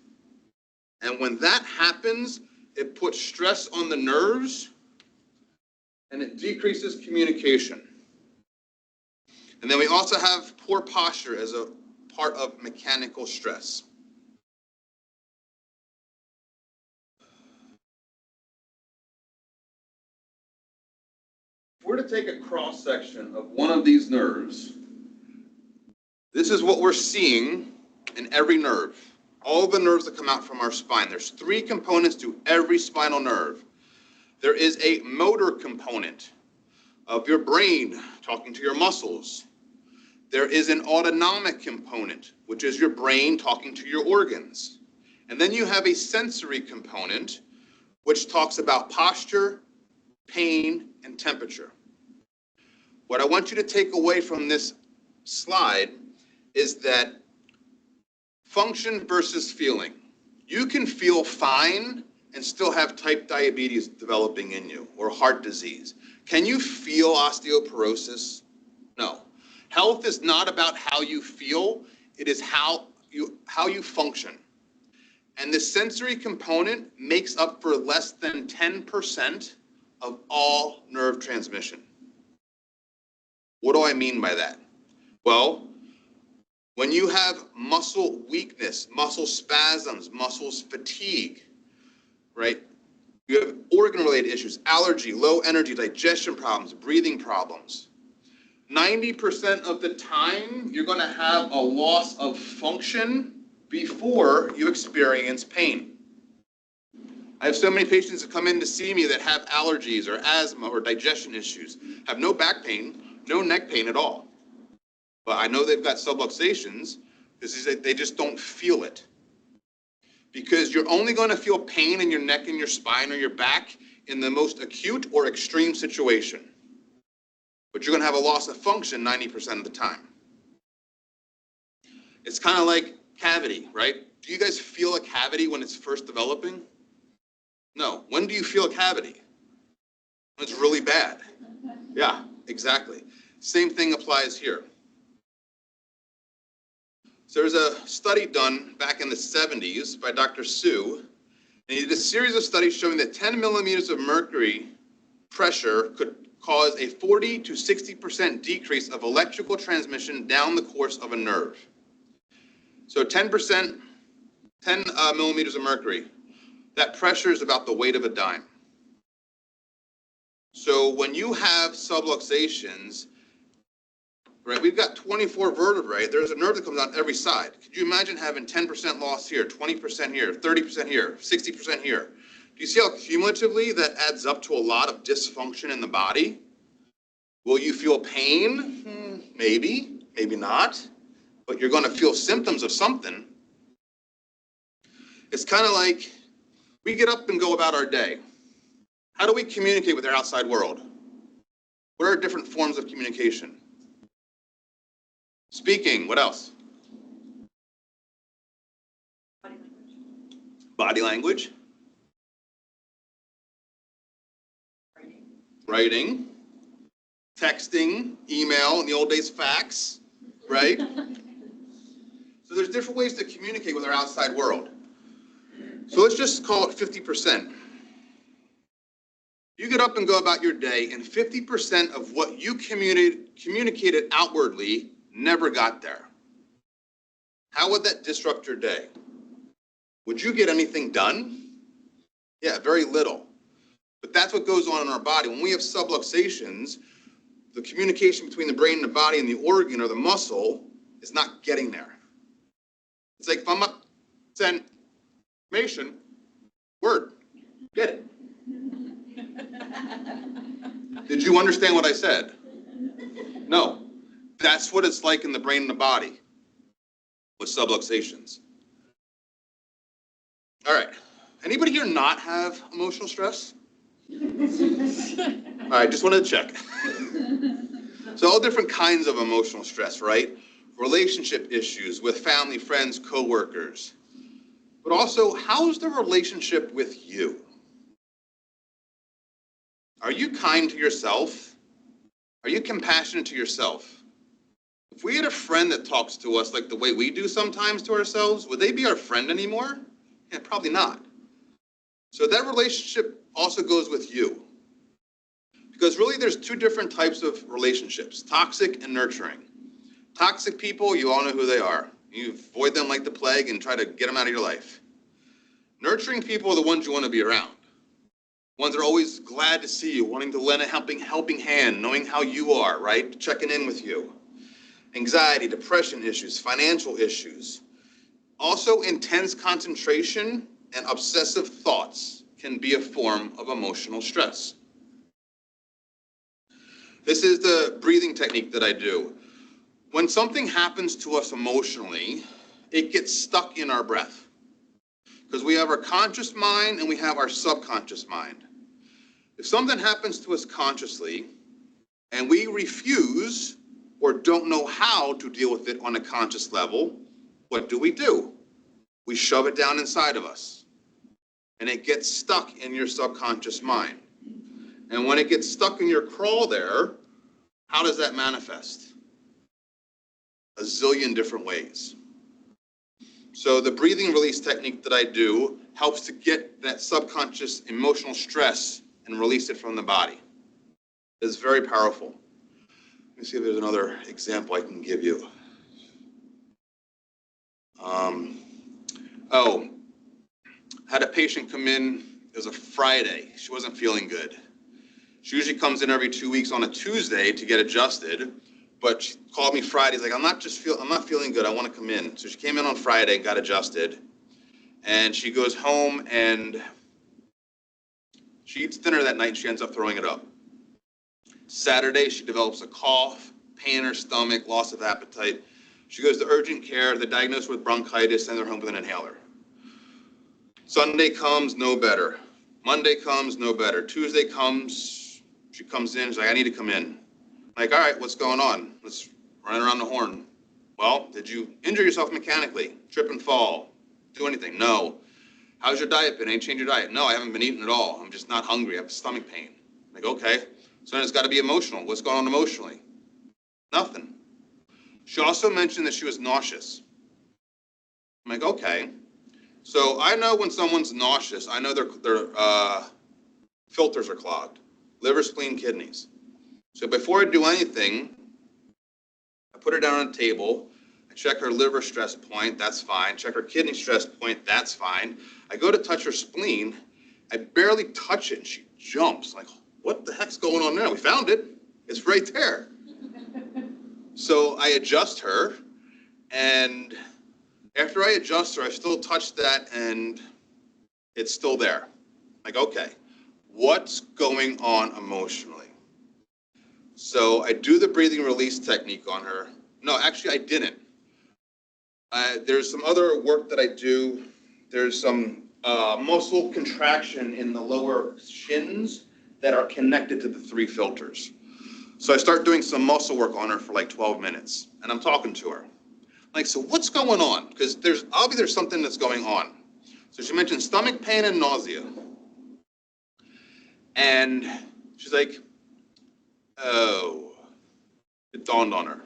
And when that happens, it puts stress on the nerves and it decreases communication. And then we also have poor posture as a part of mechanical stress. If we're to take a cross section of one of these nerves, this is what we're seeing in every nerve. All the nerves that come out from our spine. There's 3 components to every spinal nerve. There is a motor component of your brain talking to your muscles. There is an autonomic component, which is your brain talking to your organs. And then you have a sensory component, which talks about posture, pain, and temperature. What I want you to take away from this slide is that function versus feeling. You can feel fine and still have type diabetes developing in you, or heart disease. Can you feel osteoporosis? No. Health is not about how you feel, it is how you function. And the sensory component makes up for less than 10% of all nerve transmission. What do I mean by that? Well, when you have muscle weakness, muscle spasms, muscles fatigue, right? You have organ-related issues, allergy, low energy, digestion problems, breathing problems. 90% of the time, you're going to have a loss of function before you experience pain. I have so many patients that come in to see me that have allergies or asthma or digestion issues, have no back pain, no neck pain at all. But I know they've got subluxations because they just don't feel it. Because you're only going to feel pain in your neck and your spine or your back in the most acute or extreme situation. But you're going to have a loss of function 90% of the time. It's kind of like cavity, right? Do you guys feel a cavity when it's first developing? No. When do you feel a cavity? When it's really bad. Yeah, exactly. Same thing applies here. So there's a study done back in the 70s by Dr. Su, and he did a series of studies showing that 10 millimeters of mercury pressure could cause a 40 to 60% decrease of electrical transmission down the course of a nerve. So 10 millimeters of mercury, that pressure is about the weight of a dime. So when you have subluxations, right, we've got 24 vertebrae. There's a nerve that comes out every side. Could you imagine having 10% loss here, 20% here, 30% here, 60% here? Do you see how cumulatively that adds up to a lot of dysfunction in the body? Will you feel pain? Maybe, maybe not. But you're going to feel symptoms of something. It's kind of like we get up and go about our day. How do we communicate with our outside world? What are different forms of communication? Speaking, what else? Body language. Writing. Texting, email, in the old days, fax, right? So there's different ways to communicate with our outside world. So let's just call it 50%. You get up and go about your day, and 50% of what you communicated outwardly never got there. How would that disrupt your day? Would you get anything done? Yeah, very little. But that's what goes on in our body. When we have subluxations, the communication between the brain and the body and the organ or the muscle is not getting there. It's like if I'm up, send information, word, get it. Did you understand what I said? No. That's what it's like in the brain and the body with subluxations. All right. Anybody here not have emotional stress? All right, just wanted to check. So all different kinds of emotional stress, right? Relationship issues with family, friends, coworkers. But also, how's the relationship with you? Are you kind to yourself? Are you compassionate to yourself? If we had a friend that talks to us like the way we do sometimes to ourselves, would they be our friend anymore? Yeah, probably not. So that relationship also goes with you. Because really there's two different types of relationships, toxic and nurturing. Toxic people, you all know who they are. You avoid them like the plague and try to get them out of your life. Nurturing people are the ones you want to be around. Ones that are always glad to see you, wanting to lend a helping hand, knowing how you are, right? Checking in with you. Anxiety, depression issues, financial issues. Also, intense concentration and obsessive thoughts can be a form of emotional stress. This is the breathing technique that I do. When something happens to us emotionally, it gets stuck in our breath. Because we have our conscious mind and we have our subconscious mind. If something happens to us consciously and we refuse or don't know how to deal with it on a conscious level, what do? We shove it down inside of us, and it gets stuck in your subconscious mind. And when it gets stuck in your crawl there, how does that manifest? A zillion different ways. So the breathing release technique that I do helps to get that subconscious emotional stress and release it from the body. It's very powerful. Let me see if there's another example I can give you. Had a patient come in, it was a Friday. She wasn't feeling good. She usually comes in every 2 weeks on a Tuesday to get adjusted, but she called me Friday. She's like, I'm not feeling good. I want to come in. So she came in on Friday, got adjusted, and she goes home and she eats dinner that night and she ends up throwing it up. Saturday, she develops a cough, pain in her stomach, loss of appetite. She goes to urgent care. They're diagnosed with bronchitis, send her home with an inhaler. Sunday comes, no better. Monday comes, no better. Tuesday comes, she comes in, she's like, I need to come in. I'm like, all right, what's going on? Let's run around the horn. Well, did you injure yourself mechanically? Trip and fall? Do anything? No. How's your diet been? Ain't changed your diet? No, I haven't been eating at all. I'm just not hungry. I have stomach pain. I'm like, okay. So then it's got to be emotional. What's going on emotionally? Nothing. She also mentioned that she was nauseous. I'm like, okay. So I know when someone's nauseous, I know their filters are clogged. Liver, spleen, kidneys. So before I do anything, I put her down on a table. I check her liver stress point, that's fine. Check her kidney stress point, that's fine. I go to touch her spleen. I barely touch it and she jumps. Like, what the heck's going on there? We found it. It's right there. So I adjust her, and after I adjust her, I still touch that and it's still there. Like, okay, what's going on emotionally? So I do the breathing release technique on her. No, actually I didn't. There's some other work that I do. There's some muscle contraction in the lower shins that are connected to the 3 filters. So I start doing some muscle work on her for like 12 minutes, and I'm talking to her. Like, so what's going on? Because obviously there's something that's going on. So she mentioned stomach pain and nausea. And she's like, oh, it dawned on her.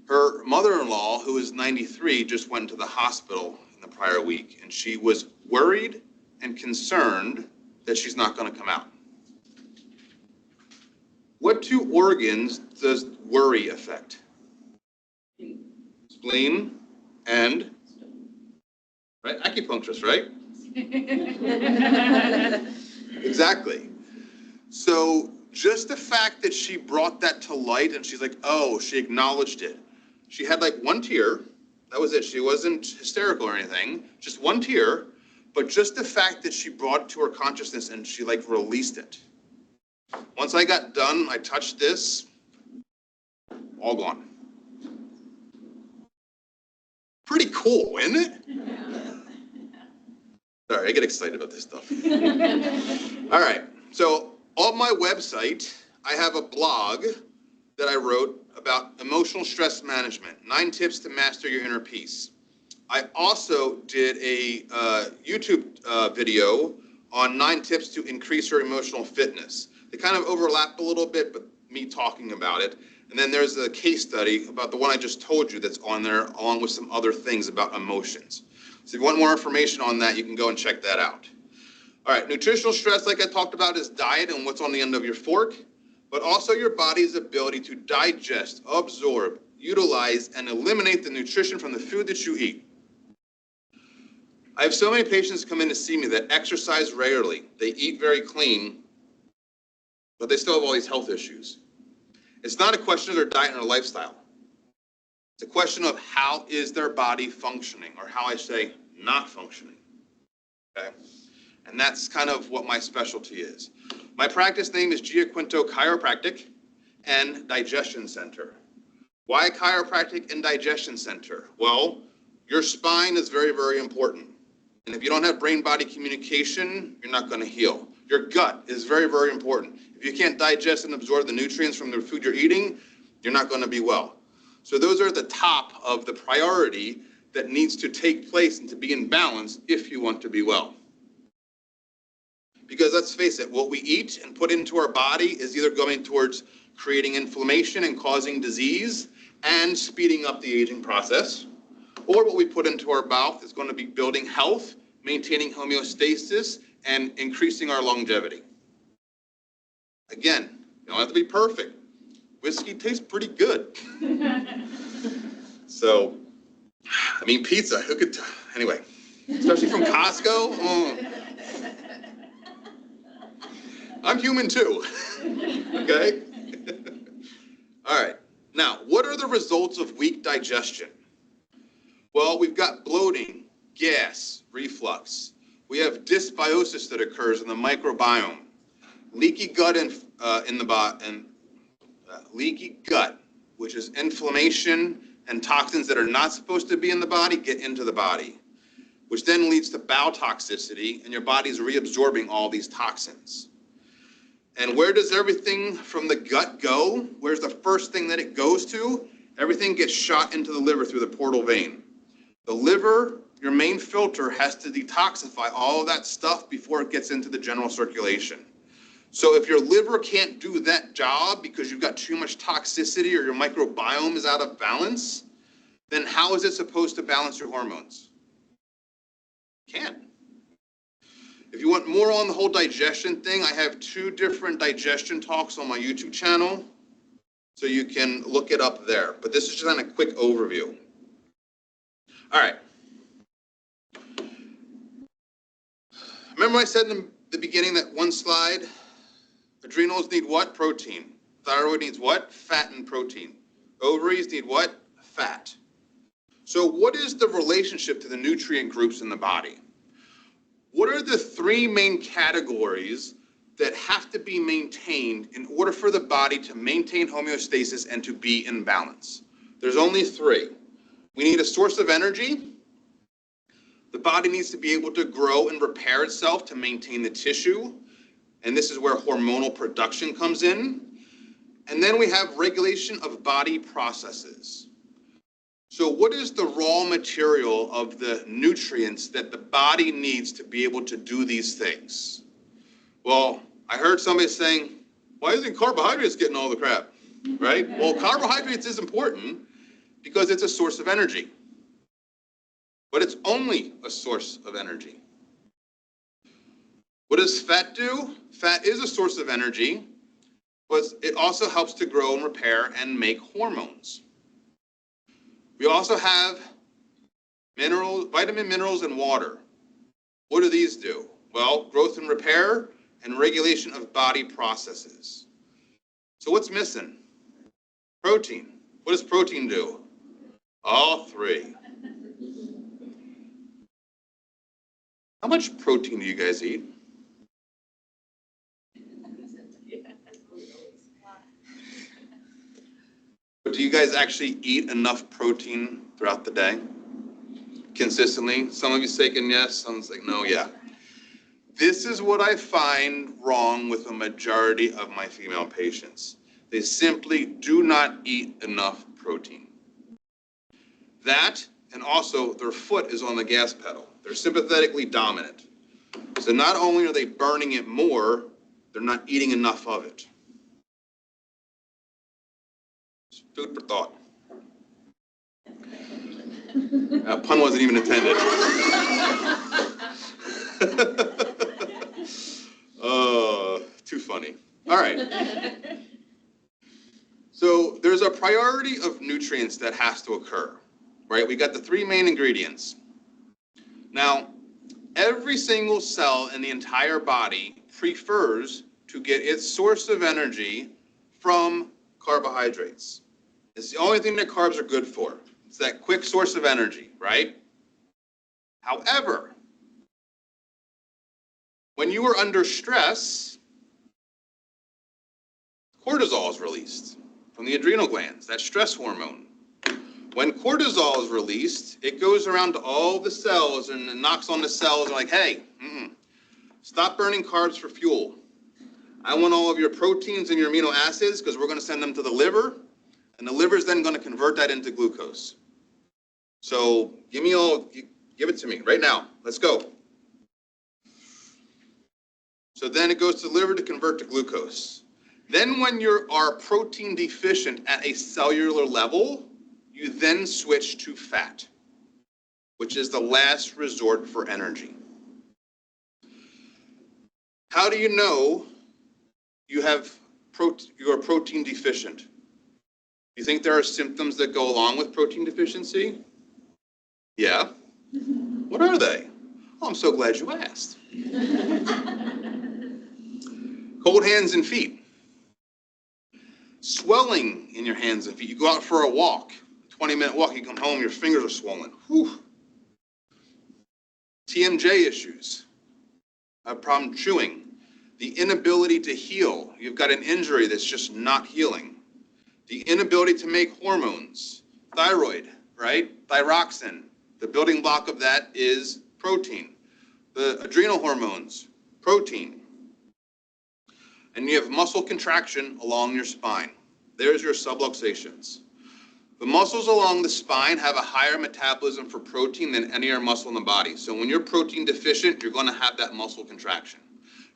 Her mother-in-law, who is 93, just went to the hospital in the prior week, and she was worried and concerned that she's not going to come out. What 2 organs does worry affect? Spleen and, right? Acupuncturist, right? Exactly. So just the fact that she brought that to light and she's like, oh, she acknowledged it. She had like 1 tear. That was it. She wasn't hysterical or anything. Just 1 tear. But just the fact that she brought it to her consciousness and she like released it. Once I got done, I touched this, all gone. Pretty cool, isn't it? Sorry, I get excited about this stuff. All right, so on my website, I have a blog that I wrote about emotional stress management, 9 tips to master your inner peace. I also did a YouTube video on 9 tips to increase your emotional fitness. They kind of overlap a little bit, but me talking about it. And then there's a case study about the one I just told you that's on there, along with some other things about emotions. So if you want more information on that, you can go and check that out. All right, nutritional stress, like I talked about, is diet and what's on the end of your fork, but also your body's ability to digest, absorb, utilize, and eliminate the nutrition from the food that you eat. I have so many patients come in to see me that exercise rarely. They eat very clean, but they still have all these health issues. It's not a question of their diet and their lifestyle. It's a question of how is their body functioning, or how I say not functioning, okay? And that's kind of what my specialty is. My practice name is Giaquinto Chiropractic and Digestion Center. Why chiropractic and digestion center? Well, your spine is very, very important. And if you don't have brain-body communication, you're not going to heal. Your gut is very, very important. If you can't digest and absorb the nutrients from the food you're eating you're not going to be well. So those are at the top of the priority that needs to take place and to be in balance if you want to be well. Because let's face it, what we eat and put into our body is either going towards creating inflammation and causing disease and speeding up the aging process, or what we put into our mouth is going to be building health, maintaining homeostasis, and increasing our longevity. Again, you don't have to be perfect. Whiskey tastes pretty good. So, I mean, pizza, who could, anyway, especially from Costco. I'm human too, okay? All right, now, what are the results of weak digestion? Well, we've got bloating, gas, reflux. We have dysbiosis that occurs in the microbiome, leaky gut leaky gut, which is inflammation and toxins that are not supposed to be in the body get into the body, which then leads to bowel toxicity, and your body's reabsorbing all these toxins. And where does everything from the gut go? Where's the first thing that it goes to? Everything gets shot into the liver through the portal vein. The liver, your main filter, has to detoxify all of that stuff before it gets into the general circulation. So if your liver can't do that job because you've got too much toxicity or your microbiome is out of balance, then how is it supposed to balance your hormones? Can't. If you want more on the whole digestion thing, I have 2 different digestion talks on my YouTube channel, so you can look it up there. But this is just on a quick overview. All right. Remember I said in the beginning that one slide, adrenals need what? Protein. Thyroid needs what? Fat and protein. Ovaries need what? Fat. So what is the relationship to the nutrient groups in the body? What are the 3 main categories that have to be maintained in order for the body to maintain homeostasis and to be in balance? There's only 3. We need a source of energy. The body needs to be able to grow and repair itself to maintain the tissue. And this is where hormonal production comes in. And then we have regulation of body processes. So what is the raw material of the nutrients that the body needs to be able to do these things? Well, I heard somebody saying, why isn't carbohydrates getting all the crap, right? Well, carbohydrates is important because it's a source of energy, but it's only a source of energy. What does fat do? Fat is a source of energy, but it also helps to grow and repair and make hormones. We also have minerals, vitamin minerals, and water. What do these do? Well, growth and repair and regulation of body processes. So what's missing? Protein. What does protein do? All 3. How much protein do you guys eat? But do you guys actually eat enough protein throughout the day? Consistently? Some of you saying yes, some saying no, yeah. This is what I find wrong with a majority of my female patients. They simply do not eat enough protein. That, and also their foot is on the gas pedal. They're sympathetically dominant. So not only are they burning it more, they're not eating enough of it. Food for thought. Pun wasn't even intended. Too funny. All right. So there's a priority of nutrients that has to occur, right? We got the 3 main ingredients. Now, every single cell in the entire body prefers to get its source of energy from carbohydrates. It's the only thing that carbs are good for. It's that quick source of energy, right? However, when you are under stress, cortisol is released from the adrenal glands, that stress hormone. When cortisol is released, it goes around to all the cells and it knocks on the cells and like, hey, stop burning carbs for fuel. I want all of your proteins and your amino acids because we're going to send them to the liver. And the liver is then going to convert that into glucose. So give it to me right now. Let's go. So then it goes to the liver to convert to glucose. Then when you are protein deficient at a cellular level, you then switch to fat, which is the last resort for energy. How do you know you are protein deficient? You think there are symptoms that go along with protein deficiency? Yeah. What are they? Oh, I'm so glad you asked. Cold hands and feet. Swelling in your hands and feet. You go out for a walk, 20-minute walk, you come home, your fingers are swollen. Whew. TMJ issues. A problem chewing. The inability to heal. You've got an injury that's just not healing. The inability to make hormones. Thyroid, right? Thyroxine. The building block of that is protein. The adrenal hormones, protein. And you have muscle contraction along your spine. There's your subluxations. The muscles along the spine have a higher metabolism for protein than any other muscle in the body. So when you're protein deficient, you're going to have that muscle contraction.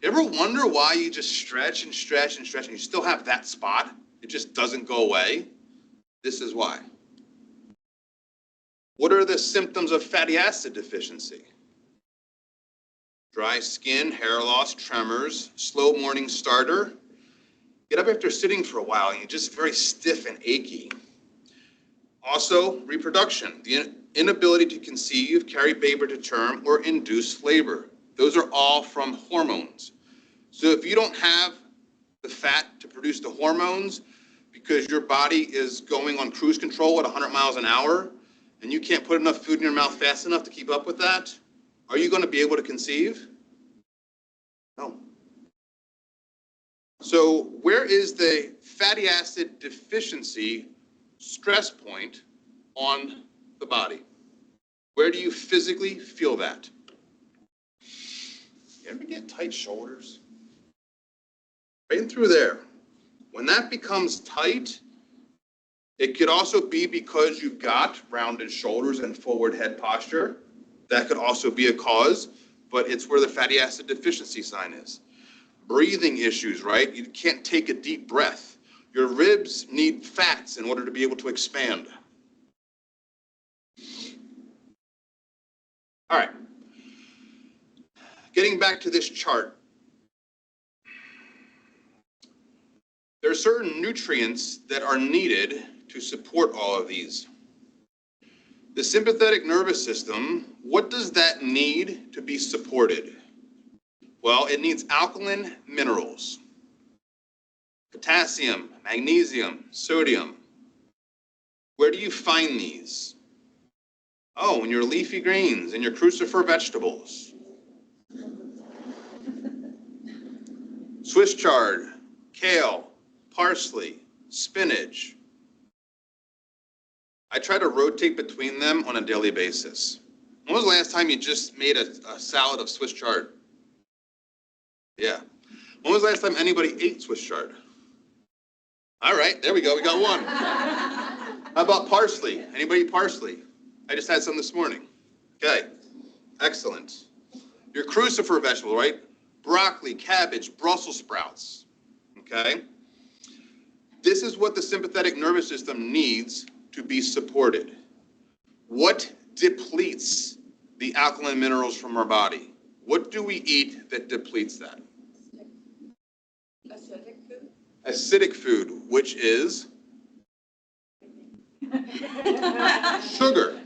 You ever wonder why you just stretch and stretch and stretch and you still have that spot? It just doesn't go away? This is why. What are the symptoms of fatty acid deficiency? Dry skin, hair loss, tremors, slow morning starter. Get up after sitting for a while and you're just very stiff and achy. Also, reproduction, the inability to conceive, carry baby to term, or induce labor. Those are all from hormones. So if you don't have the fat to produce the hormones because your body is going on cruise control at 100 miles an hour and you can't put enough food in your mouth fast enough to keep up with that, are you going to be able to conceive? No. So where is the fatty acid deficiency stress point on the body? Where do you physically feel that? You ever get tight shoulders? Right in through there. When that becomes tight, it could also be because you've got rounded shoulders and forward head posture. That could also be a cause, but it's where the fatty acid deficiency sign is. Breathing issues, right? You can't take a deep breath. Your ribs need fats in order to be able to expand. All right. Getting back to this chart. There are certain nutrients that are needed to support all of these. The sympathetic nervous system, what does that need to be supported? Well, it needs alkaline minerals. Potassium, magnesium, sodium. Where do you find these? Oh, in your leafy greens, in your crucifer vegetables. Swiss chard, kale, parsley, spinach. I try to rotate between them on a daily basis. When was the last time you just made a salad of Swiss chard? Yeah. When was the last time anybody ate Swiss chard? All right, there we go, we got one. How about parsley? Anybody eat parsley? I just had some this morning. Okay, excellent. Your crucifer vegetable, right? Broccoli, cabbage, Brussels sprouts, okay? This is what the sympathetic nervous system needs to be supported. What depletes the alkaline minerals from our body? What do we eat that depletes that? Acidic food. Acidic food, which is sugar,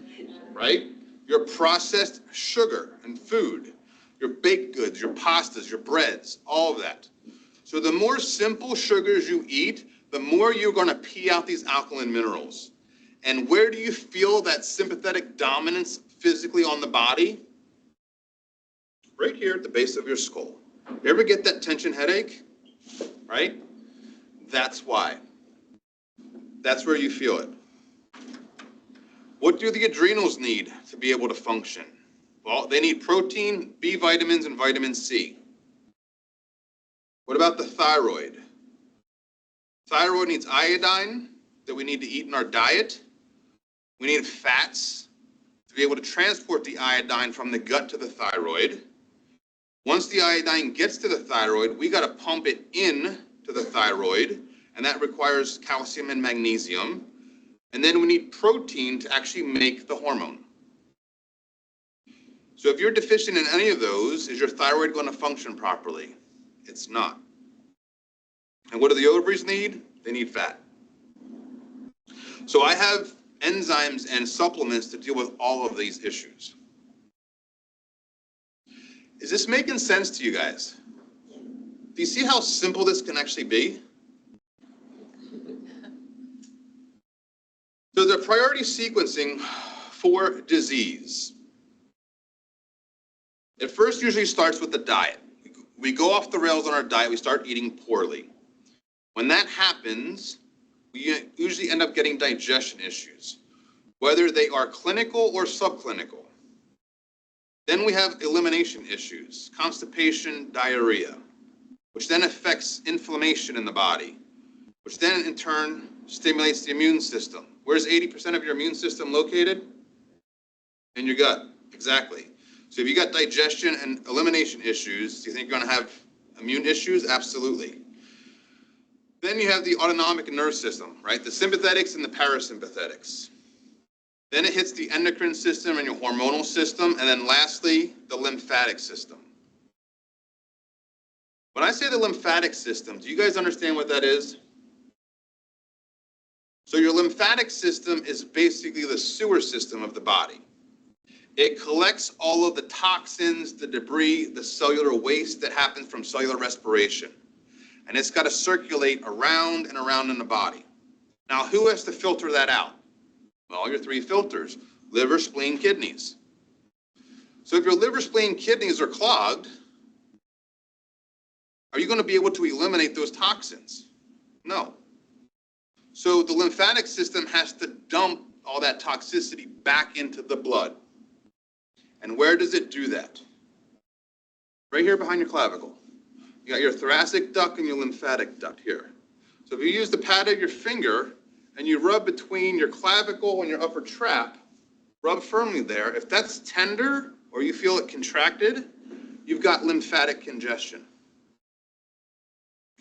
right? Your processed sugar and food, your baked goods, your pastas, your breads, all of that. So the more simple sugars you eat, the more you're going to pee out these alkaline minerals. And where do you feel that sympathetic dominance physically on the body? Right here at the base of your skull. You ever get that tension headache? Right? That's why. That's where you feel it. What do the adrenals need to be able to function? Well, they need protein, B vitamins, and vitamin C. What about the thyroid? Thyroid needs iodine, that we need to eat in our diet. We need fats to be able to transport the iodine from the gut to the thyroid. Once the iodine gets to the thyroid, we got to pump it in to the thyroid, and that requires calcium and magnesium. And then we need protein to actually make the hormone. So if you're deficient in any of those, is your thyroid going to function properly? It's not. And what do the ovaries need? They need fat. So I have enzymes and supplements to deal with all of these issues. Is this making sense to you guys? Do you see how simple this can actually be? So the priority sequencing for disease. It first usually starts with the diet. We go off the rails on our diet, we start eating poorly. When that happens, we usually end up getting digestion issues, whether they are clinical or subclinical. Then we have elimination issues, constipation, diarrhea, which then affects inflammation in the body, which then in turn stimulates the immune system. Where's 80% of your immune system located? In your gut, exactly. So if you got digestion and elimination issues, do you think you're going to have immune issues? Absolutely. Then you have the autonomic nervous system, right? The sympathetics and the parasympathetics. Then it hits the endocrine system and your hormonal system, and then lastly, the lymphatic system. When I say the lymphatic system, do you guys understand what that is? So your lymphatic system is basically the sewer system of the body. It collects all of the toxins, the debris, the cellular waste that happens from cellular respiration. And it's got to circulate around and around in the body. Now, who has to filter that out? Well, your three filters: liver, spleen, kidneys. So if your liver, spleen, kidneys are clogged, are you going to be able to eliminate those toxins? No. So the lymphatic system has to dump all that toxicity back into the blood. And where does it do that? Right here behind your clavicle. You got your thoracic duct and your lymphatic duct here. So if you use the pad of your finger and you rub between your clavicle and your upper trap, rub firmly there. If that's tender or you feel it contracted, you've got lymphatic congestion.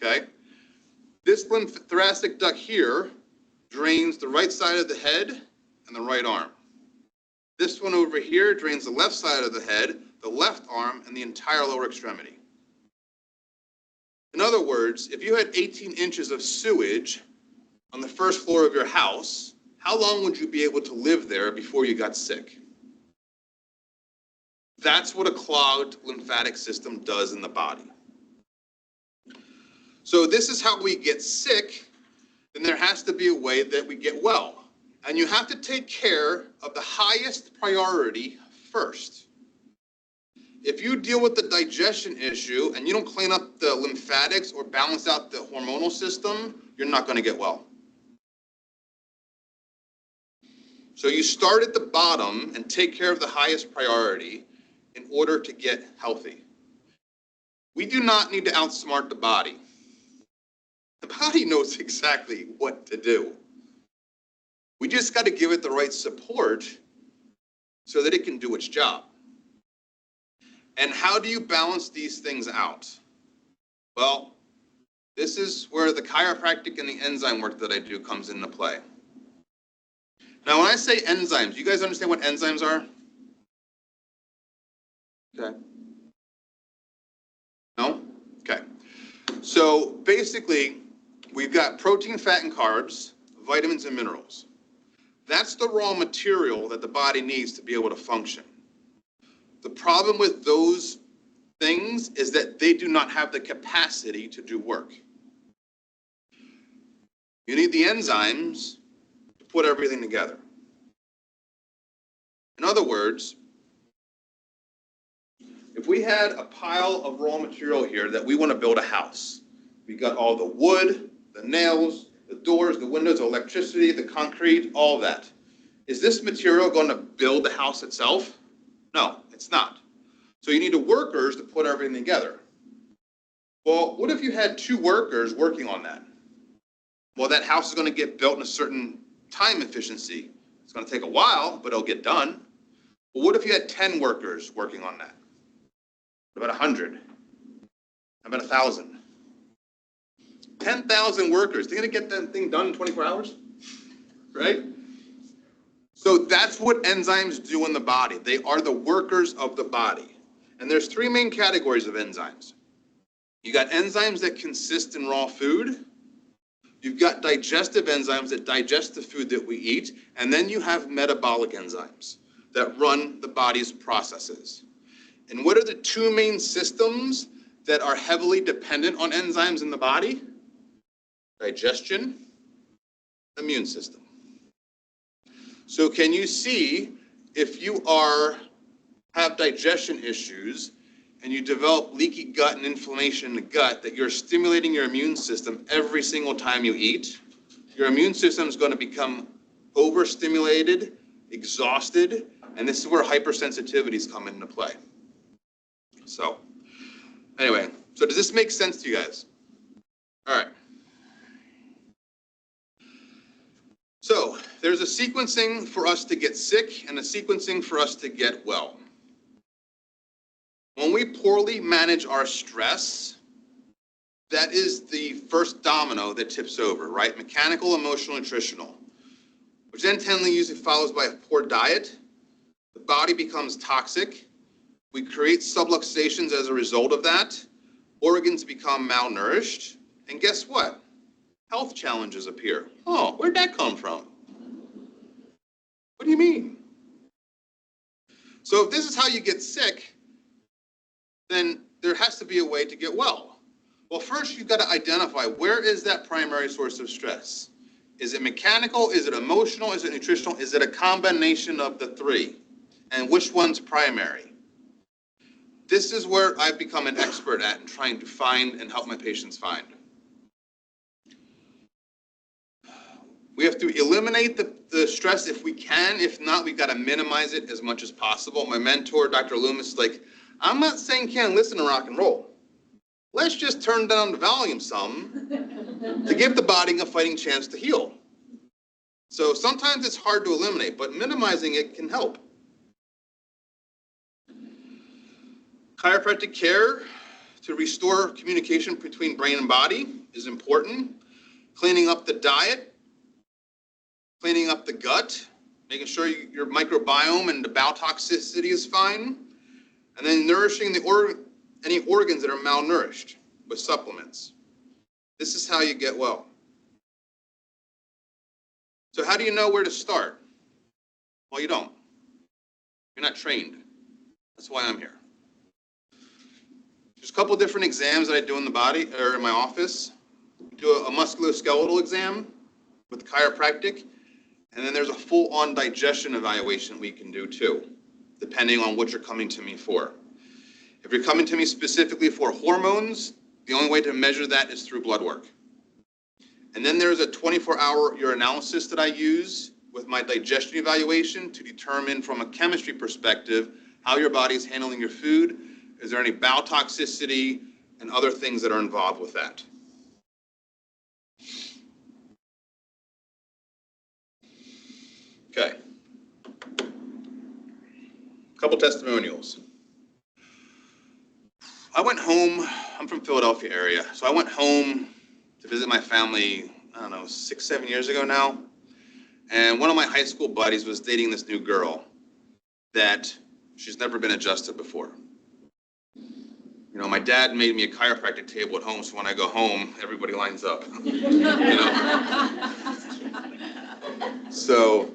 Okay? This thoracic duct here drains the right side of the head and the right arm. This one over here drains the left side of the head, the left arm, and the entire lower extremity. In other words, if you had 18 inches of sewage on the first floor of your house, how long would you be able to live there before you got sick? That's what a clogged lymphatic system does in the body. So this is how we get sick, then there has to be a way that we get well. And you have to take care of the highest priority first. If you deal with the digestion issue and you don't clean up the lymphatics or balance out the hormonal system, you're not going to get well. So you start at the bottom and take care of the highest priority in order to get healthy. We do not need to outsmart the body. The body knows exactly what to do. We just got to give it the right support so that it can do its job. And how do you balance these things out? Well, this is where the chiropractic and the enzyme work that I do comes into play. Now, when I say enzymes, you guys understand what enzymes are? Okay. No? Okay. So basically, we've got protein, fat, and carbs, vitamins, and minerals. That's the raw material that the body needs to be able to function. The problem with those things is that they do not have the capacity to do work. You need the enzymes to put everything together. In other words, if we had a pile of raw material here that we want to build a house, we got all the wood, the nails, the doors, the windows, the electricity, the concrete, all that. Is this material going to build the house itself? No, it's not. So you need the workers to put everything together. Well, what if you had two workers working on that? Well, that house is going to get built in a certain time efficiency. It's going to take a while, but it'll get done. Well, what if you had 10 workers working on that? What about 100? How about 1,000? 10,000 workers. They're going to get that thing done in 24 hours? Right? So that's what enzymes do in the body. They are the workers of the body. And there's three main categories of enzymes. You got enzymes that consist in raw food. You've got digestive enzymes that digest the food that we eat. And then you have metabolic enzymes that run the body's processes. And what are the two main systems that are heavily dependent on enzymes in the body? Digestion, immune system. So can you see if you have digestion issues and you develop leaky gut and inflammation in the gut, that you're stimulating your immune system every single time you eat? Your immune system is going to become overstimulated, exhausted, and this is where hypersensitivities come into play. So anyway, so does this make sense to you guys? All right. So there's a sequencing for us to get sick and a sequencing for us to get well. When we poorly manage our stress, that is the first domino that tips over, right? Mechanical, emotional, nutritional, which then usually follows by a poor diet. The body becomes toxic. We create subluxations as a result of that. Organs become malnourished. And guess what? Health challenges appear. Oh, where'd that come from? What do you mean? So if this is how you get sick, then there has to be a way to get well. Well, first you've got to identify, where is that primary source of stress? Is it mechanical? Is it emotional? Is it nutritional? Is it a combination of the three? And which one's primary? This is where I've become an expert at in trying to find and help my patients find. We have to eliminate the stress if we can. If not, we've got to minimize it as much as possible. My mentor, Dr. Loomis, is like, I'm not saying you can't listen to rock and roll. Let's just turn down the volume some to give the body a fighting chance to heal. So sometimes it's hard to eliminate, but minimizing it can help. Chiropractic care to restore communication between brain and body is important. Cleaning up the diet, cleaning up the gut, making sure your microbiome and the bowel toxicity is fine, and then nourishing any organs that are malnourished with supplements. This is how you get well. So how do you know where to start? Well, you don't. You're not trained. That's why I'm here. There's a couple different exams that I do in the body or in my office. We do a musculoskeletal exam with chiropractic, and then there's a full-on digestion evaluation we can do too, depending on what you're coming to me for. If you're coming to me specifically for hormones, the only way to measure that is through blood work. And then there's a 24-hour urinalysis that I use with my digestion evaluation to determine from a chemistry perspective how your body is handling your food. Is there any bowel toxicity and other things that are involved with that? Okay. A couple testimonials. I went home, I'm from Philadelphia area, so I went home to visit my family, I don't know, 6, 7 years ago now. And one of my high school buddies was dating this new girl that she's never been adjusted before. You know, my dad made me a chiropractic table at home, so when I go home, everybody lines up. You know? So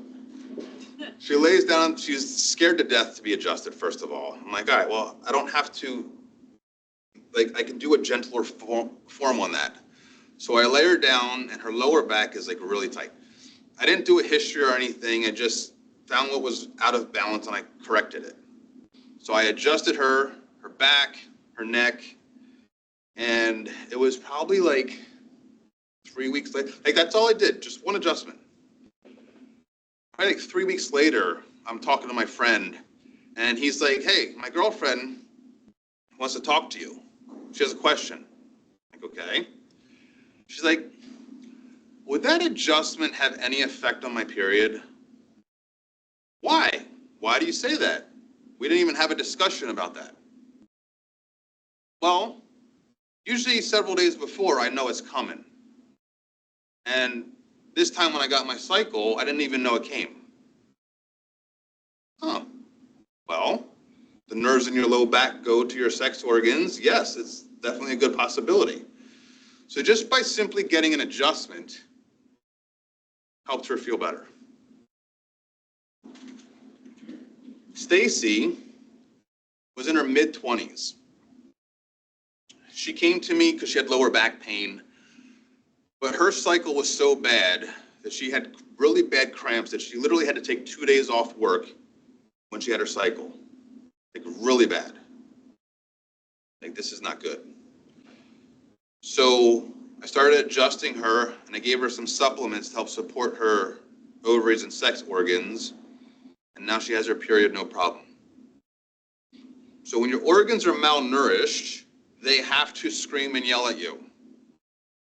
she lays down, she's scared to death to be adjusted, first of all. I'm like, all right, well, I don't have to, like, I can do a gentler form on that. So I lay her down, and her lower back is like really tight. I didn't do a history or anything. I just found what was out of balance, and I corrected it. So I adjusted her back, her neck, and it was probably like 3 weeks later. Like, that's all I did, just one adjustment. Probably like 3 weeks later, I'm talking to my friend, and he's like, hey, my girlfriend wants to talk to you. She has a question. I'm like, okay. She's like, would that adjustment have any effect on my period? Why? Why do you say that? We didn't even have a discussion about that. Well, usually several days before, I know it's coming. And this time when I got my cycle, I didn't even know it came. Huh. Well, the nerves in your low back go to your sex organs. Yes, it's definitely a good possibility. So just by simply getting an adjustment helped her feel better. Stacy was in her mid-20s. She came to me because she had lower back pain, but her cycle was so bad that she had really bad cramps that she literally had to take 2 days off work when she had her cycle. Like really bad. Like this is not good. So I started adjusting her and I gave her some supplements to help support her ovaries and sex organs. And now she has her period no problem. So when your organs are malnourished, they have to scream and yell at you.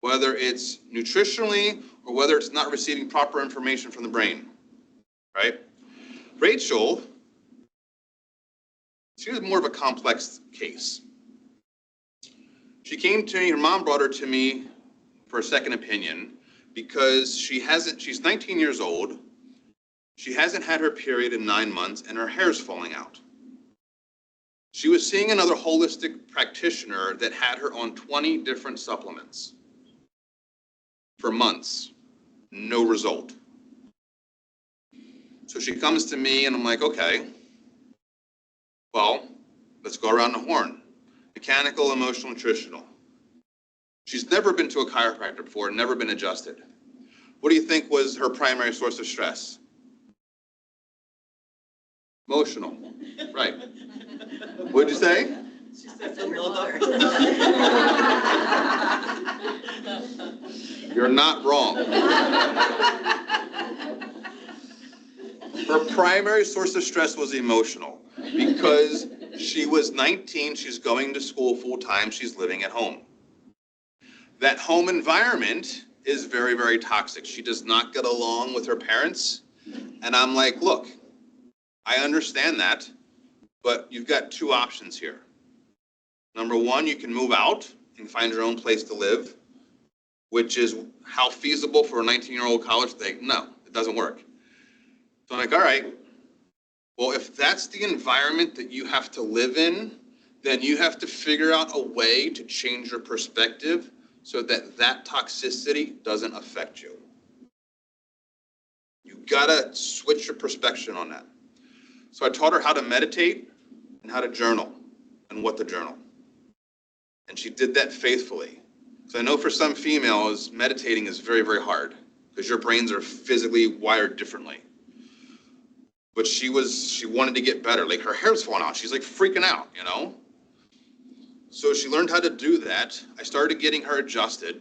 Whether it's nutritionally or whether it's not receiving proper information from the brain, right? Rachel, she was more of a complex case. She came to me, her mom brought her to me for a second opinion because she's 19 years old, she hasn't had her period in 9 months and her hair's falling out. She was seeing another holistic practitioner that had her on 20 different supplements for months, no result. So she comes to me and I'm like, okay, well, let's go around the horn. Mechanical, emotional, nutritional. She's never been to a chiropractor before, never been adjusted. What do you think was her primary source of stress? Emotional, right. What did you say? She said the mother. You're not wrong. Her primary source of stress was emotional because she was 19, she's going to school full time, she's living at home. That home environment is very, very toxic. She does not get along with her parents. And I'm like, look, I understand that, but you've got two options here. Number one, you can move out and find your own place to live, which is how feasible for a 19-year-old college thing? No, it doesn't work. So I'm like, all right, well, if that's the environment that you have to live in, then you have to figure out a way to change your perspective so that that toxicity doesn't affect you. You gotta switch your perspective on that. So I taught her how to meditate and how to journal and what to journal. And she did that faithfully. So I know for some females, meditating is very, very hard because your brains are physically wired differently. But she wanted to get better. Like her hair's falling out. She's like freaking out, you know? So she learned how to do that. I started getting her adjusted.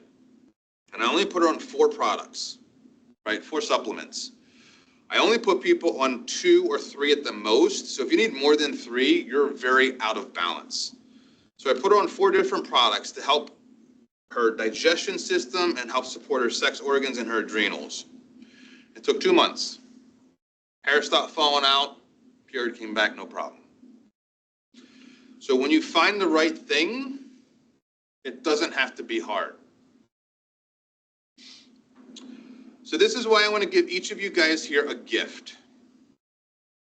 And I only put her on 4 products, right? 4 supplements. I only put people on 2 or 3 at the most. So if you need more than 3, you're very out of balance. So I put her on 4 different products to help her digestion system and help support her sex organs and her adrenals. It took 2 months. Hair stopped falling out, period came back, no problem. So when you find the right thing, it doesn't have to be hard. So this is why I want to give each of you guys here a gift.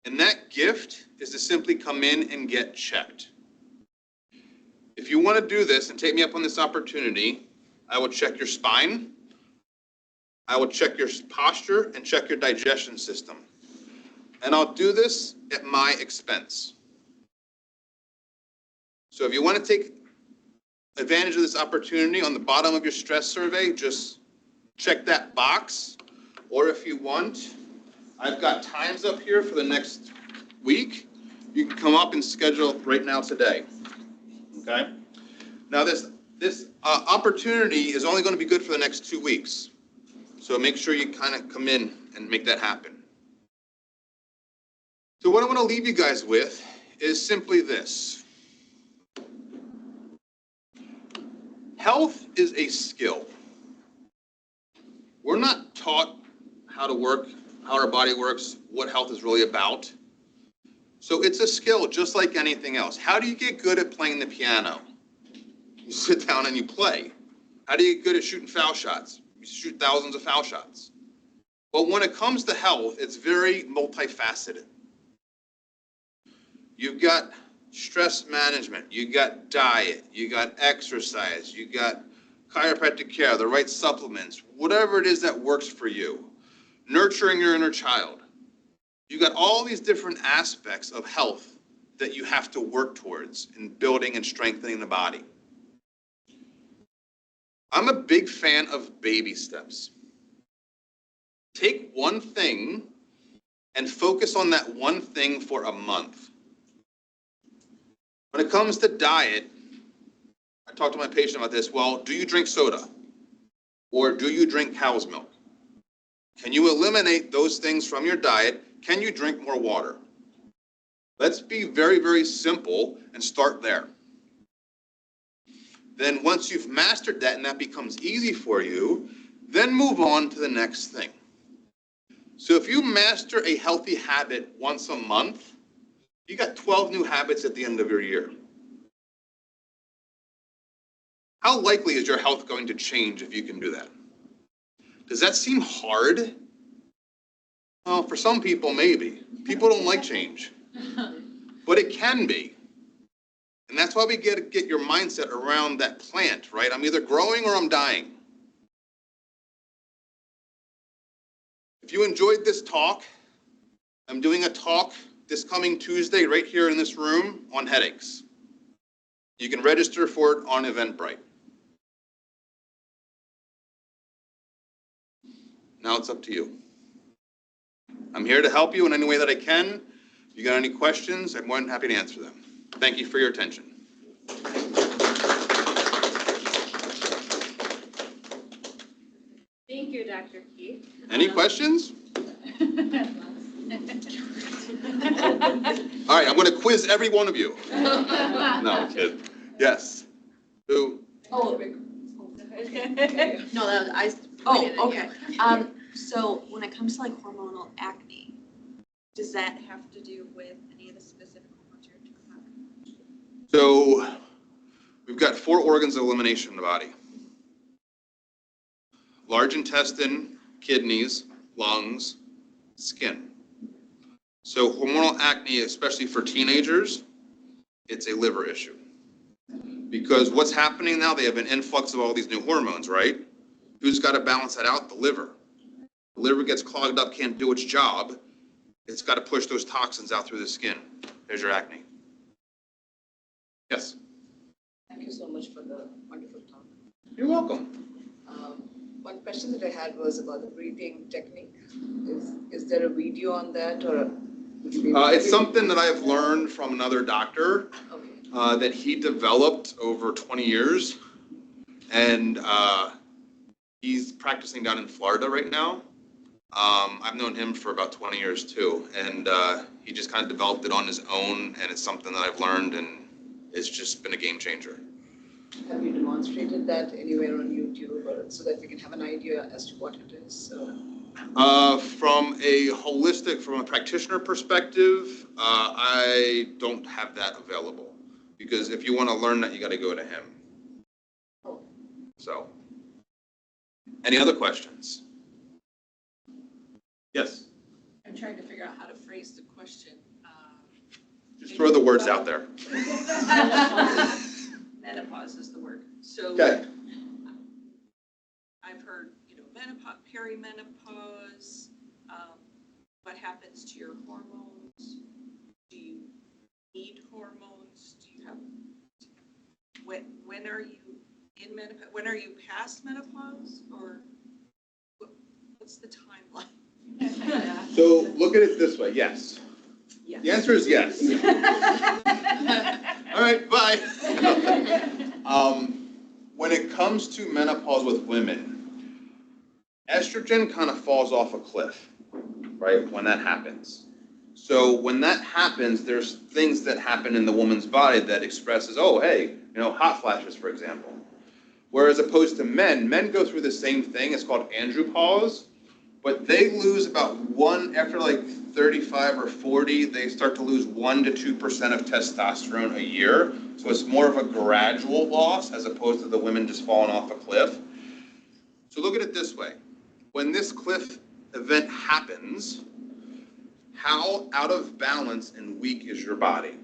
And that gift is to simply come in and get checked. If you want to do this and take me up on this opportunity, I will check your spine, I will check your posture, and check your digestion system. And I'll do this at my expense. So if you want to take advantage of this opportunity, on the bottom of your stress survey, just check that box. Or if you want, I've got times up here for the next week. You can come up and schedule right now today. Okay? Now this opportunity is only going to be good for the next 2 weeks. So make sure you kind of come in and make that happen. So what I want to leave you guys with is simply this. Health is a skill. we're not taught how to work, how our body works, what health is really about. So it's a skill just like anything else. How do you get good at playing the piano? You sit down and you play. How do you get good at shooting foul shots? You shoot thousands of foul shots. Well, when it comes to health, it's very multifaceted. You've got stress management, you got diet, you got exercise, you got chiropractic care, the right supplements, whatever it is that works for you. Nurturing your inner child. You got all these different aspects of health that you have to work towards in building and strengthening the body. I'm a big fan of baby steps. Take one thing and focus on that one thing for a month. When it comes to diet, I talked to my patient about this. Well, do you drink soda? Or do you drink cow's milk? Can you eliminate those things from your diet? Can you drink more water? Let's be very, very simple and start there. Then once you've mastered that and that becomes easy for you, then move on to the next thing. So if you master a healthy habit once a month, you got 12 new habits at the end of your year. How likely is your health going to change if you can do that? Does that seem hard? Well, for some people, maybe. People don't like change. But it can be. And that's why we get your mindset around that plant, right? I'm either growing or I'm dying. If you enjoyed this talk, I'm doing a talk this coming Tuesday right here in this room on headaches. You can register for it on Eventbrite. Now it's up to you. I'm here to help you in any way that I can. If you got any questions, I'm more than happy to answer them. Thank you for your attention. Thank you, Dr. Keith. Any questions? All right, I'm going to quiz every one of you. No, I'm kidding. Yes. Who? Oh. No, that was, I. Oh, okay. So when it comes to like hormonal acne, does that have to do with any of the specific hormones you're talking about? So we've got 4 organs of elimination in the body. Large intestine, kidneys, lungs, skin. So hormonal acne, especially for teenagers, it's a liver issue. Because what's happening now, they have an influx of all these new hormones, right? Who's got to balance that out? The liver. The liver gets clogged up, can't do its job. It's got to push those toxins out through the skin. There's your acne. Yes? Thank you so much for the wonderful talk. You're welcome. One question that I had was about the breathing technique. Is there a video on that, or would you be able to It's something that I've learned from another doctor that he developed over 20 years. And he's practicing down in Florida right now. I've known him for about 20 years too. And he just kind of developed it on his own. And it's something that I've learned, and it's just been a game changer. Have you demonstrated that anywhere on YouTube, or so that we can have an idea as to what it is? From a practitioner perspective, I don't have that available, because if you want to learn that, you got to go to him. So, any other questions? Yes. I'm trying to figure out how to phrase the question. Just throw the words out there. Menopause is the word. So Okay. I've heard, menopause, perimenopause. What happens to your hormones? Do you need hormones? Do you have? When are you in menopause? When are you past menopause, or what's the timeline? So look at it this way. Yes. Yes. The answer is yes. All right, bye. When it comes to menopause with women, estrogen kind of falls off a cliff, right, when that happens. So when that happens, there's things that happen in the woman's body that expresses, oh, hey, hot flashes, for example. Whereas opposed to men go through the same thing. It's called andropause, but they lose about after like 35 or 40, they start to lose 1 to 2% of testosterone a year. So it's more of a gradual loss as opposed to the women just falling off a cliff. So look at it this way. When this cliff event happens, how out of balance and weak is your body?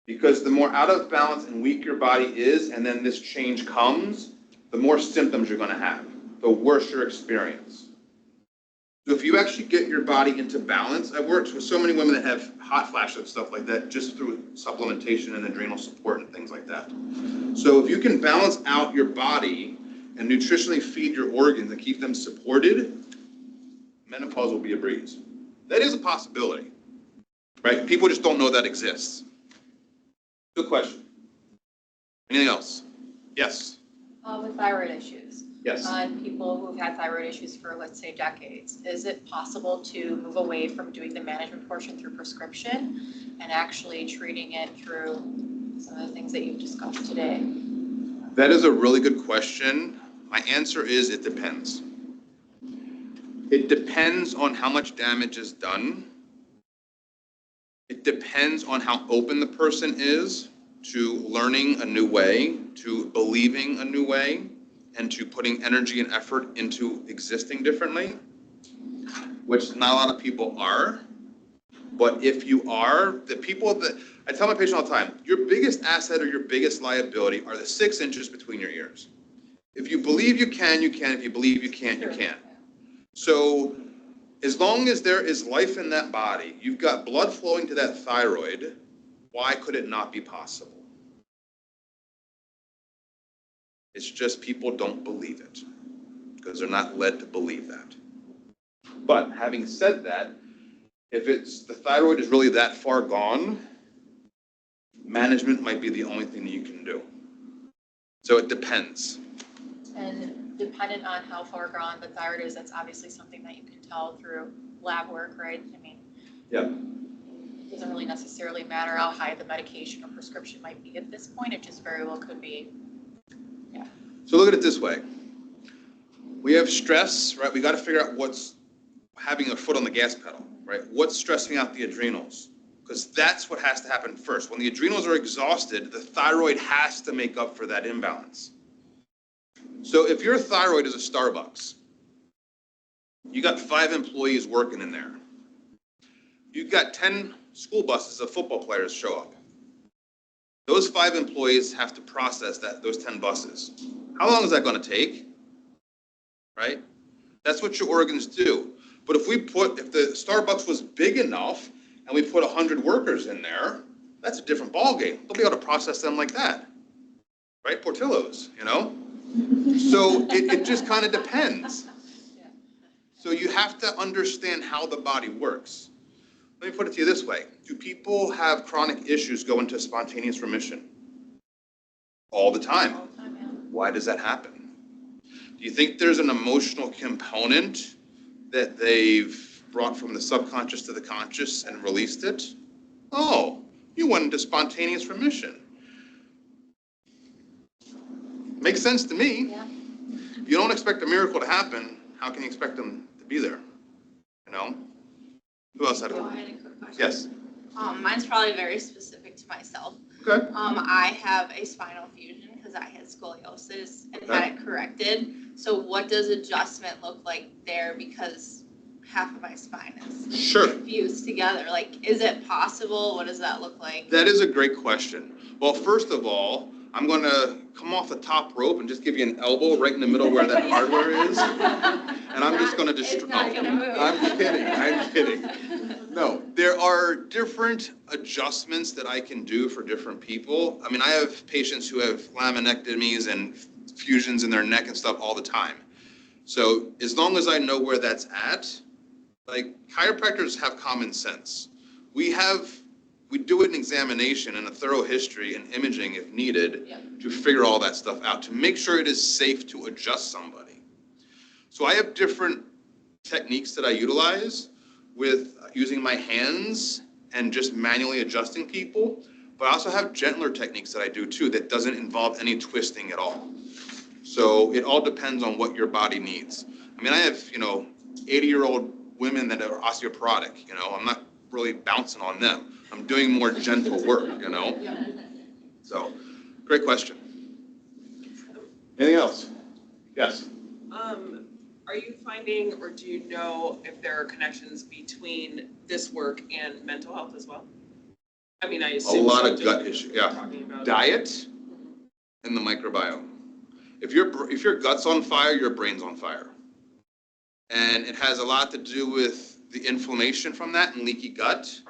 Because the more out of balance and weak your body is, and then this change comes, the more symptoms you're going to have, the worse your experience. So if you actually get your body into balance, I've worked with so many women that have hot flashes and stuff like that just through supplementation and adrenal support and things like that. So if you can balance out your body and nutritionally feed your organs and keep them supported, menopause will be a breeze. That is a possibility, right? People just don't know that exists. Good question. Anything else? Yes. With thyroid issues. Yes. People who've had thyroid issues for, let's say, decades, is it possible to move away from doing the management portion through prescription and actually treating it through some of the things that you've discussed today? That is a really good question. My answer is it depends. It depends on how much damage is done. It depends on how open the person is to learning a new way, to believing a new way, and to putting energy and effort into existing differently, which not a lot of people are. But if you are, the people that, I tell my patient all the time, your biggest asset or your biggest liability are the 6 inches between your ears. If you believe you can, you can. If you believe you can't, you can't. So as long as there is life in that body, you've got blood flowing to that thyroid, why could it not be possible? It's just people don't believe it because they're not led to believe that. But having said that, if the thyroid is really that far gone, management might be the only thing that you can do. So it depends. And dependent on how far gone the thyroid is, that's obviously something that you can tell through lab work, right? I mean, yeah. It doesn't really necessarily matter how high the medication or prescription might be at this point. It just very well could be. Yeah. So look at it this way. We have stress, right? We got to figure out what's having a foot on the gas pedal, right? What's stressing out the adrenals? Because that's what has to happen first. When the adrenals are exhausted, the thyroid has to make up for that imbalance. So if your thyroid is a Starbucks, you got 5 employees working in there. You've got 10 school buses of football players show up. Those 5 employees have to process those 10 buses. How long is that going to take? Right? That's what your organs do. But if the Starbucks was big enough and we put 100 workers in there, that's a different ballgame. They'll be able to process them like that. Right? Portillo's, you know? So it just kind of depends. So you have to understand how the body works. Let me put it to you this way. Do people have chronic issues go into spontaneous remission? All the time. All the time, yeah. Why does that happen? Do you think there's an emotional component that they've brought from the subconscious to the conscious and released it? Oh, you went into spontaneous remission. Makes sense to me. Yeah. If you don't expect a miracle to happen, how can you expect them to be there? You know? Who else had a quick question? Yes. Mine's probably very specific to myself. Okay. I have a spinal fusion because I had scoliosis and had it corrected. So what does adjustment look like there? Because half of my spine is fused together. Like, is it possible? What does that look like? That is a great question. Well, first of all, I'm going to come off the top rope and just give you an elbow right in the middle where that hardware is. And I'm just going to destroy. I'm kidding. No, there are different adjustments that I can do for different people. I mean, I have patients who have laminectomies and fusions in their neck and stuff all the time. So as long as I know where that's at, like chiropractors have common sense. We do an examination and a thorough history and imaging if needed to figure all that stuff out, to make sure it is safe to adjust somebody. So I have different techniques that I utilize with using my hands and just manually adjusting people, but I also have gentler techniques that I do too that doesn't involve any twisting at all. So it all depends on what your body needs. I mean, I have, 80-year-old women that are osteoporotic, I'm not really bouncing on them. I'm doing more gentle work, So, great question. Anything else? Yes. Are you finding, or do you know if there are connections between this work and mental health as well? I mean, I assume. A lot so, of gut issues, yeah. Diet and the microbiome. If your gut's on fire, your brain's on fire. And it has a lot to do with the inflammation from that and leaky gut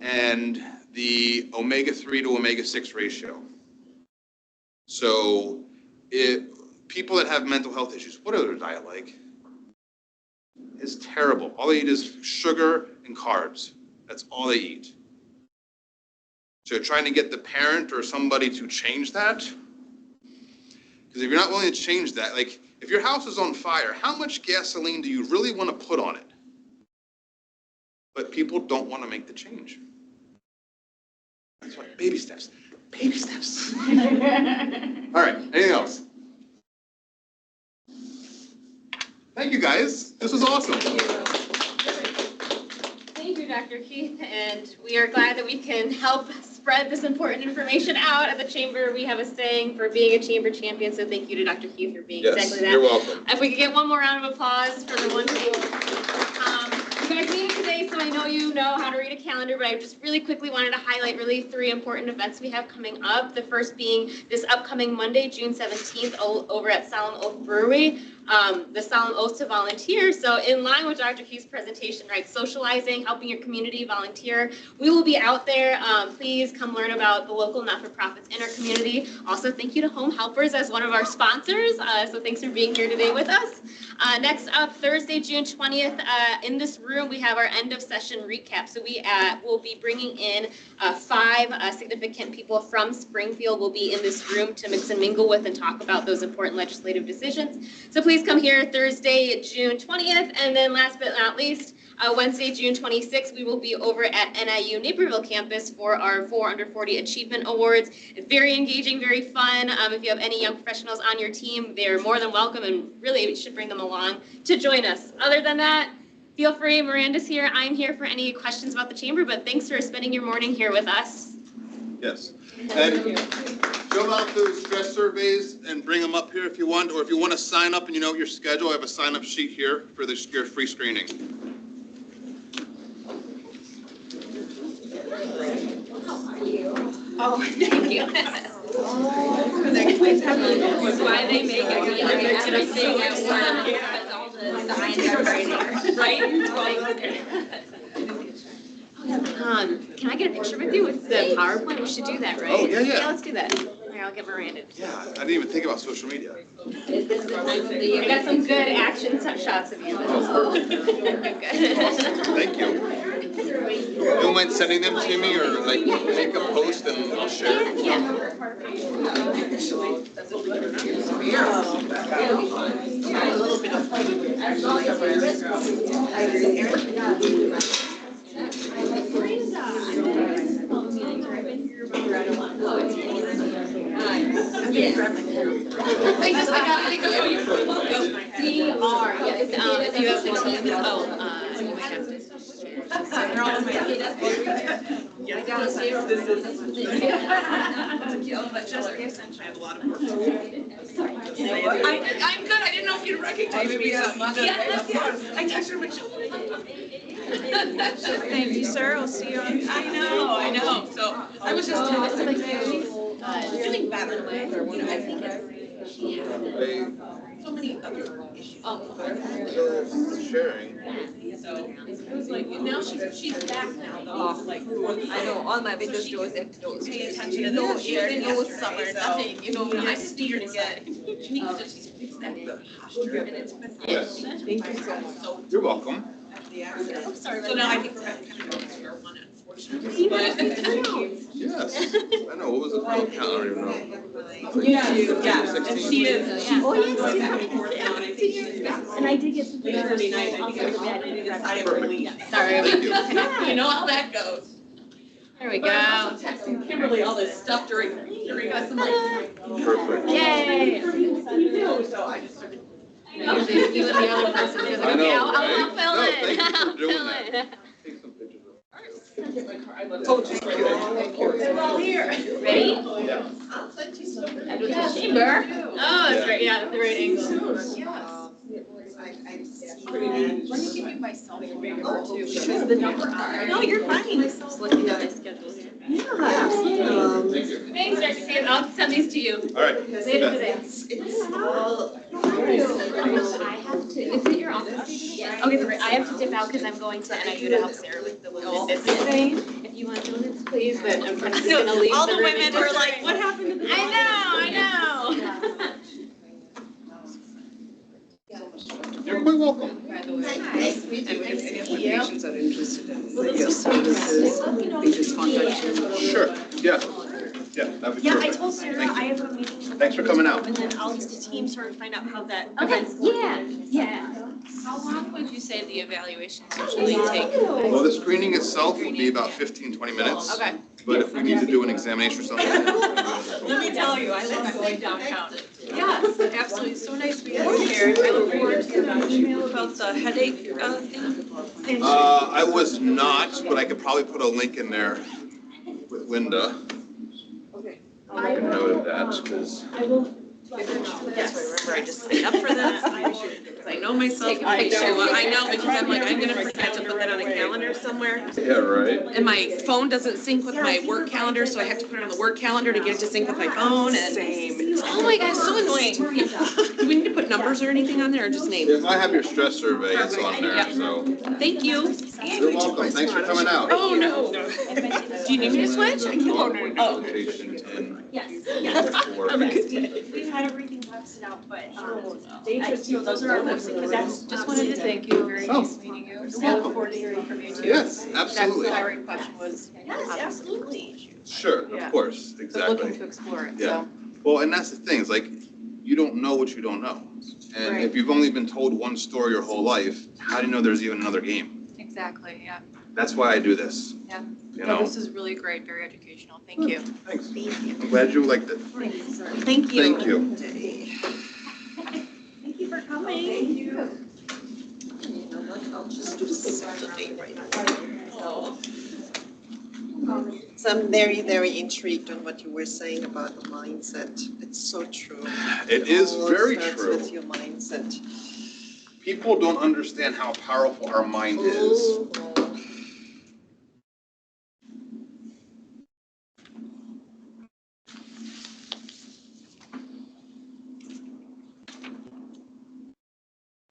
and the omega-3 to omega-6 ratio. So people that have mental health issues, what are their diet like? It's terrible. All they eat is sugar and carbs. That's all they eat. So you're trying to get the parent or somebody to change that. Because if you're not willing to change that, like if your house is on fire, how much gasoline do you really want to put on it? But people don't want to make the change. That's why baby steps. Baby steps. All right, anything else? Thank you guys. This was awesome. Thank you, Dr. Keith, and we are glad that we can help spread this important information out at the Chamber. We have a saying for being a Chamber champion, so thank you to Dr. Keith for being exactly that. You're welcome. If we could get one more round of applause for the one team. You guys meeting today, so I know you know how to read a calendar, but I just really quickly wanted to highlight really 3 important events we have coming up. The first being this upcoming Monday, June 17th, over at Solemn Oath Brewery. The Solemn Oath to Volunteer. So in line with Dr. Keith's presentation, right, socializing, helping your community volunteer. We will be out there. Please come learn about the local not-for-profits in our community. Also, thank you to Home Helpers as one of our sponsors. So thanks for being here today with us. Next up, Thursday, June 20th, in this room, we have our end of session recap. So we will be bringing in 5 significant people from Springfield will be in this room to mix and mingle with and talk about those important legislative decisions. So please come here Thursday, June 20th. And then last but not least, Wednesday, June 26th, we will be over at NIU Naperville campus for our 4 Under 40 Achievement Awards. It's very engaging, very fun. If you have any young professionals on your team, they're more than welcome, and really we should bring them along to join us. Other than that, feel free. Miranda's here. I'm here for any questions about the Chamber, but thanks for spending your morning here with us. Yes. And fill out those stress surveys and bring them up here if you want, or if you want to sign up and you know your schedule, I have a sign-up sheet here for your free screening. Oh, thank you. That's why they make can I get a picture with you with the PowerPoint? We should do that, right? Oh, yeah. Yeah, let's do that. Here, I'll get Miranda. Yeah, I didn't even think about social media. I got some good action shots of you. Good. Thank you. You don't mind sending them to me, or like make a post and I'll share? Yeah. If you have the team, you might have to I have a lot of work. I'm good. I didn't know if you'd recognize me. Yes. I texted my children. Thank you, sir. I'll see you on. I know. So I was just telling doing better. I think she had so many other issues. Sharing. So it was like now she's back now though. Like I know all my windows doors and doors. Pay attention to the summer, nothing, I steered to get. She needs to fix that posture, and it's been. Yes. Thank you so much. You're welcome. I'm sorry. So now I think we're kind of going to square one, unfortunately. Yes. I know. What was the final count? I don't even know. Yeah. And she is. Oh, yes. And I did get some. Thursday night, I think I decided to leave. Sorry. Thank you. You know how that goes. There we But I'm go. also texting Kimberly all this stuff during us. I'm like, Perfect. Yay. you do, so I just started. You and the other person. Because I know, okay, I'll right? fill No, in. thank you for I'll doing fill that. in. Take some pictures of They're all here. Ready? Yeah. I'll send you some. Chamber. Oh, that's right. Yeah, that's the right angle. I see Let me give you my cell phone number too, because the number on. No, you're fine. Just looking at my schedule here. Yeah. Thank you. Thanks, Dr. Kate. I'll send these to you. All right. Later today. It's all. I have to, is it your office? Okay, perfect. I have to dip out because I'm going to NIU to help Sarah with the women's business thing. If you want donuts, please, but I'm just gonna leave All the the room. women were like, what happened to the? I know. You're quite welcome. Nice to meet you. If patients are interested in your services, they just contact you. Sure, yeah. Yeah, that'd be Yeah, I perfect. told Sarah Thank you. I have a meeting. Thanks for coming out. And then I'll just team sort of find out how that. Okay, yeah. How long would you say the evaluations usually take? Well, the screening itself will be about 15, 20 minutes. Okay. But if we need to do an examination or something. Let me tell you, I love going downtown. Yes, absolutely, so nice to have you here. I look forward to the email about the headache thing. I was not, but I could probably put a link in there with Linda. I noted that, because. Yes, remember I just signed up for this. I know myself. I know because I'm like, I'm gonna forget to put that on a calendar somewhere. Yeah, right. And my phone doesn't sync with my work calendar, so I have to put it on the work calendar to get it to sync with my phone and. Same. Oh my gosh, so annoying. Do we need to put numbers or anything on there or just names? If I have your stress survey, it's on there, so. Thank you. You're welcome, thanks for coming out. Oh, no. Do you need me to switch? I can. Oh. We've had everything busted out, but those are our notes because that's. Just wanted to thank you, very nice meeting you. I look forward to hearing from you too. Yes, absolutely. That thyroid question was. Yes, absolutely. Sure, Yeah. of course, But exactly. looking to explore it, Yeah. so. Well, and that's the thing, it's like, you don't know what you don't know. And Right. if you've only been told one story your whole life, how do you know there's even another game? Exactly, yeah. That's why I do this. Yeah. You No, know? this is really great, very educational. Thank you. Thanks. I'm glad you liked it. Thank you. Thank you. Thank you for coming. Thank you. I'll just do something right now. So I'm very, very intrigued on what you were saying about the mindset. It's so true. It is all very starts true. with your mindset. People don't understand how powerful our mind is.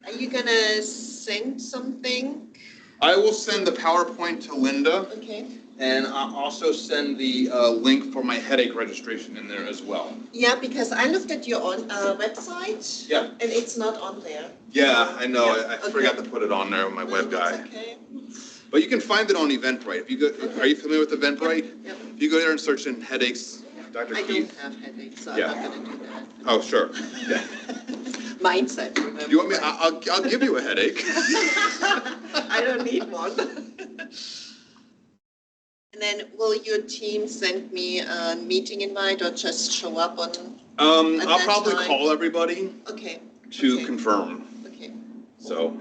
Are you gonna send something? I will send the PowerPoint to Linda, Okay. and I'll also send the link for my headache registration in there as well. Yeah, because I looked at your website. Yeah. And it's not on there. Yeah, I know, I Okay. forgot to put it on there with my web guy. That's okay. But you can find it on Eventbrite. If you go, are you familiar with Eventbrite? Yep. If you go there and search in headaches, Dr. I don't Keith. have headaches, so Yeah. I'm not gonna do that. Oh, sure. Yeah. Mindset, remember? Do you want me, I'll give you a headache. I don't need one. And then will your team send me a meeting invite or just show up on? At I'll that probably time? call everybody Okay, to Okay. confirm, okay. so,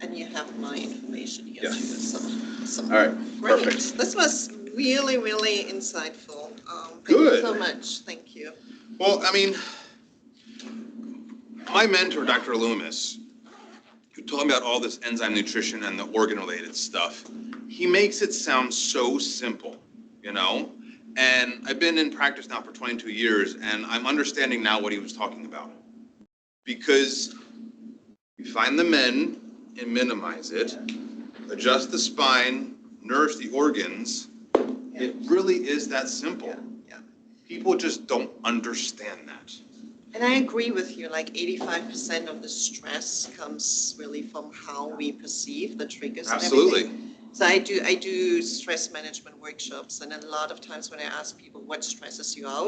And you have my information here Yeah. too, so. all right, Great. perfect. This was really, really insightful. Thank Good. you so much. Thank you. Well, I mean, my mentor, Dr. Loomis, who taught me about all this enzyme nutrition and the organ-related stuff, he makes it sound so simple, you know? And I've been in practice now for 22 years, and I'm understanding now what he was talking about. Because you find the men and minimize it, adjust the spine, nourish the organs, it really is that simple. Yeah. People just don't understand that. And I agree with you, like 85% of the stress comes really from how we perceive the triggers and Absolutely. everything. So I do stress management workshops, and a lot of times when I ask people what stresses you out,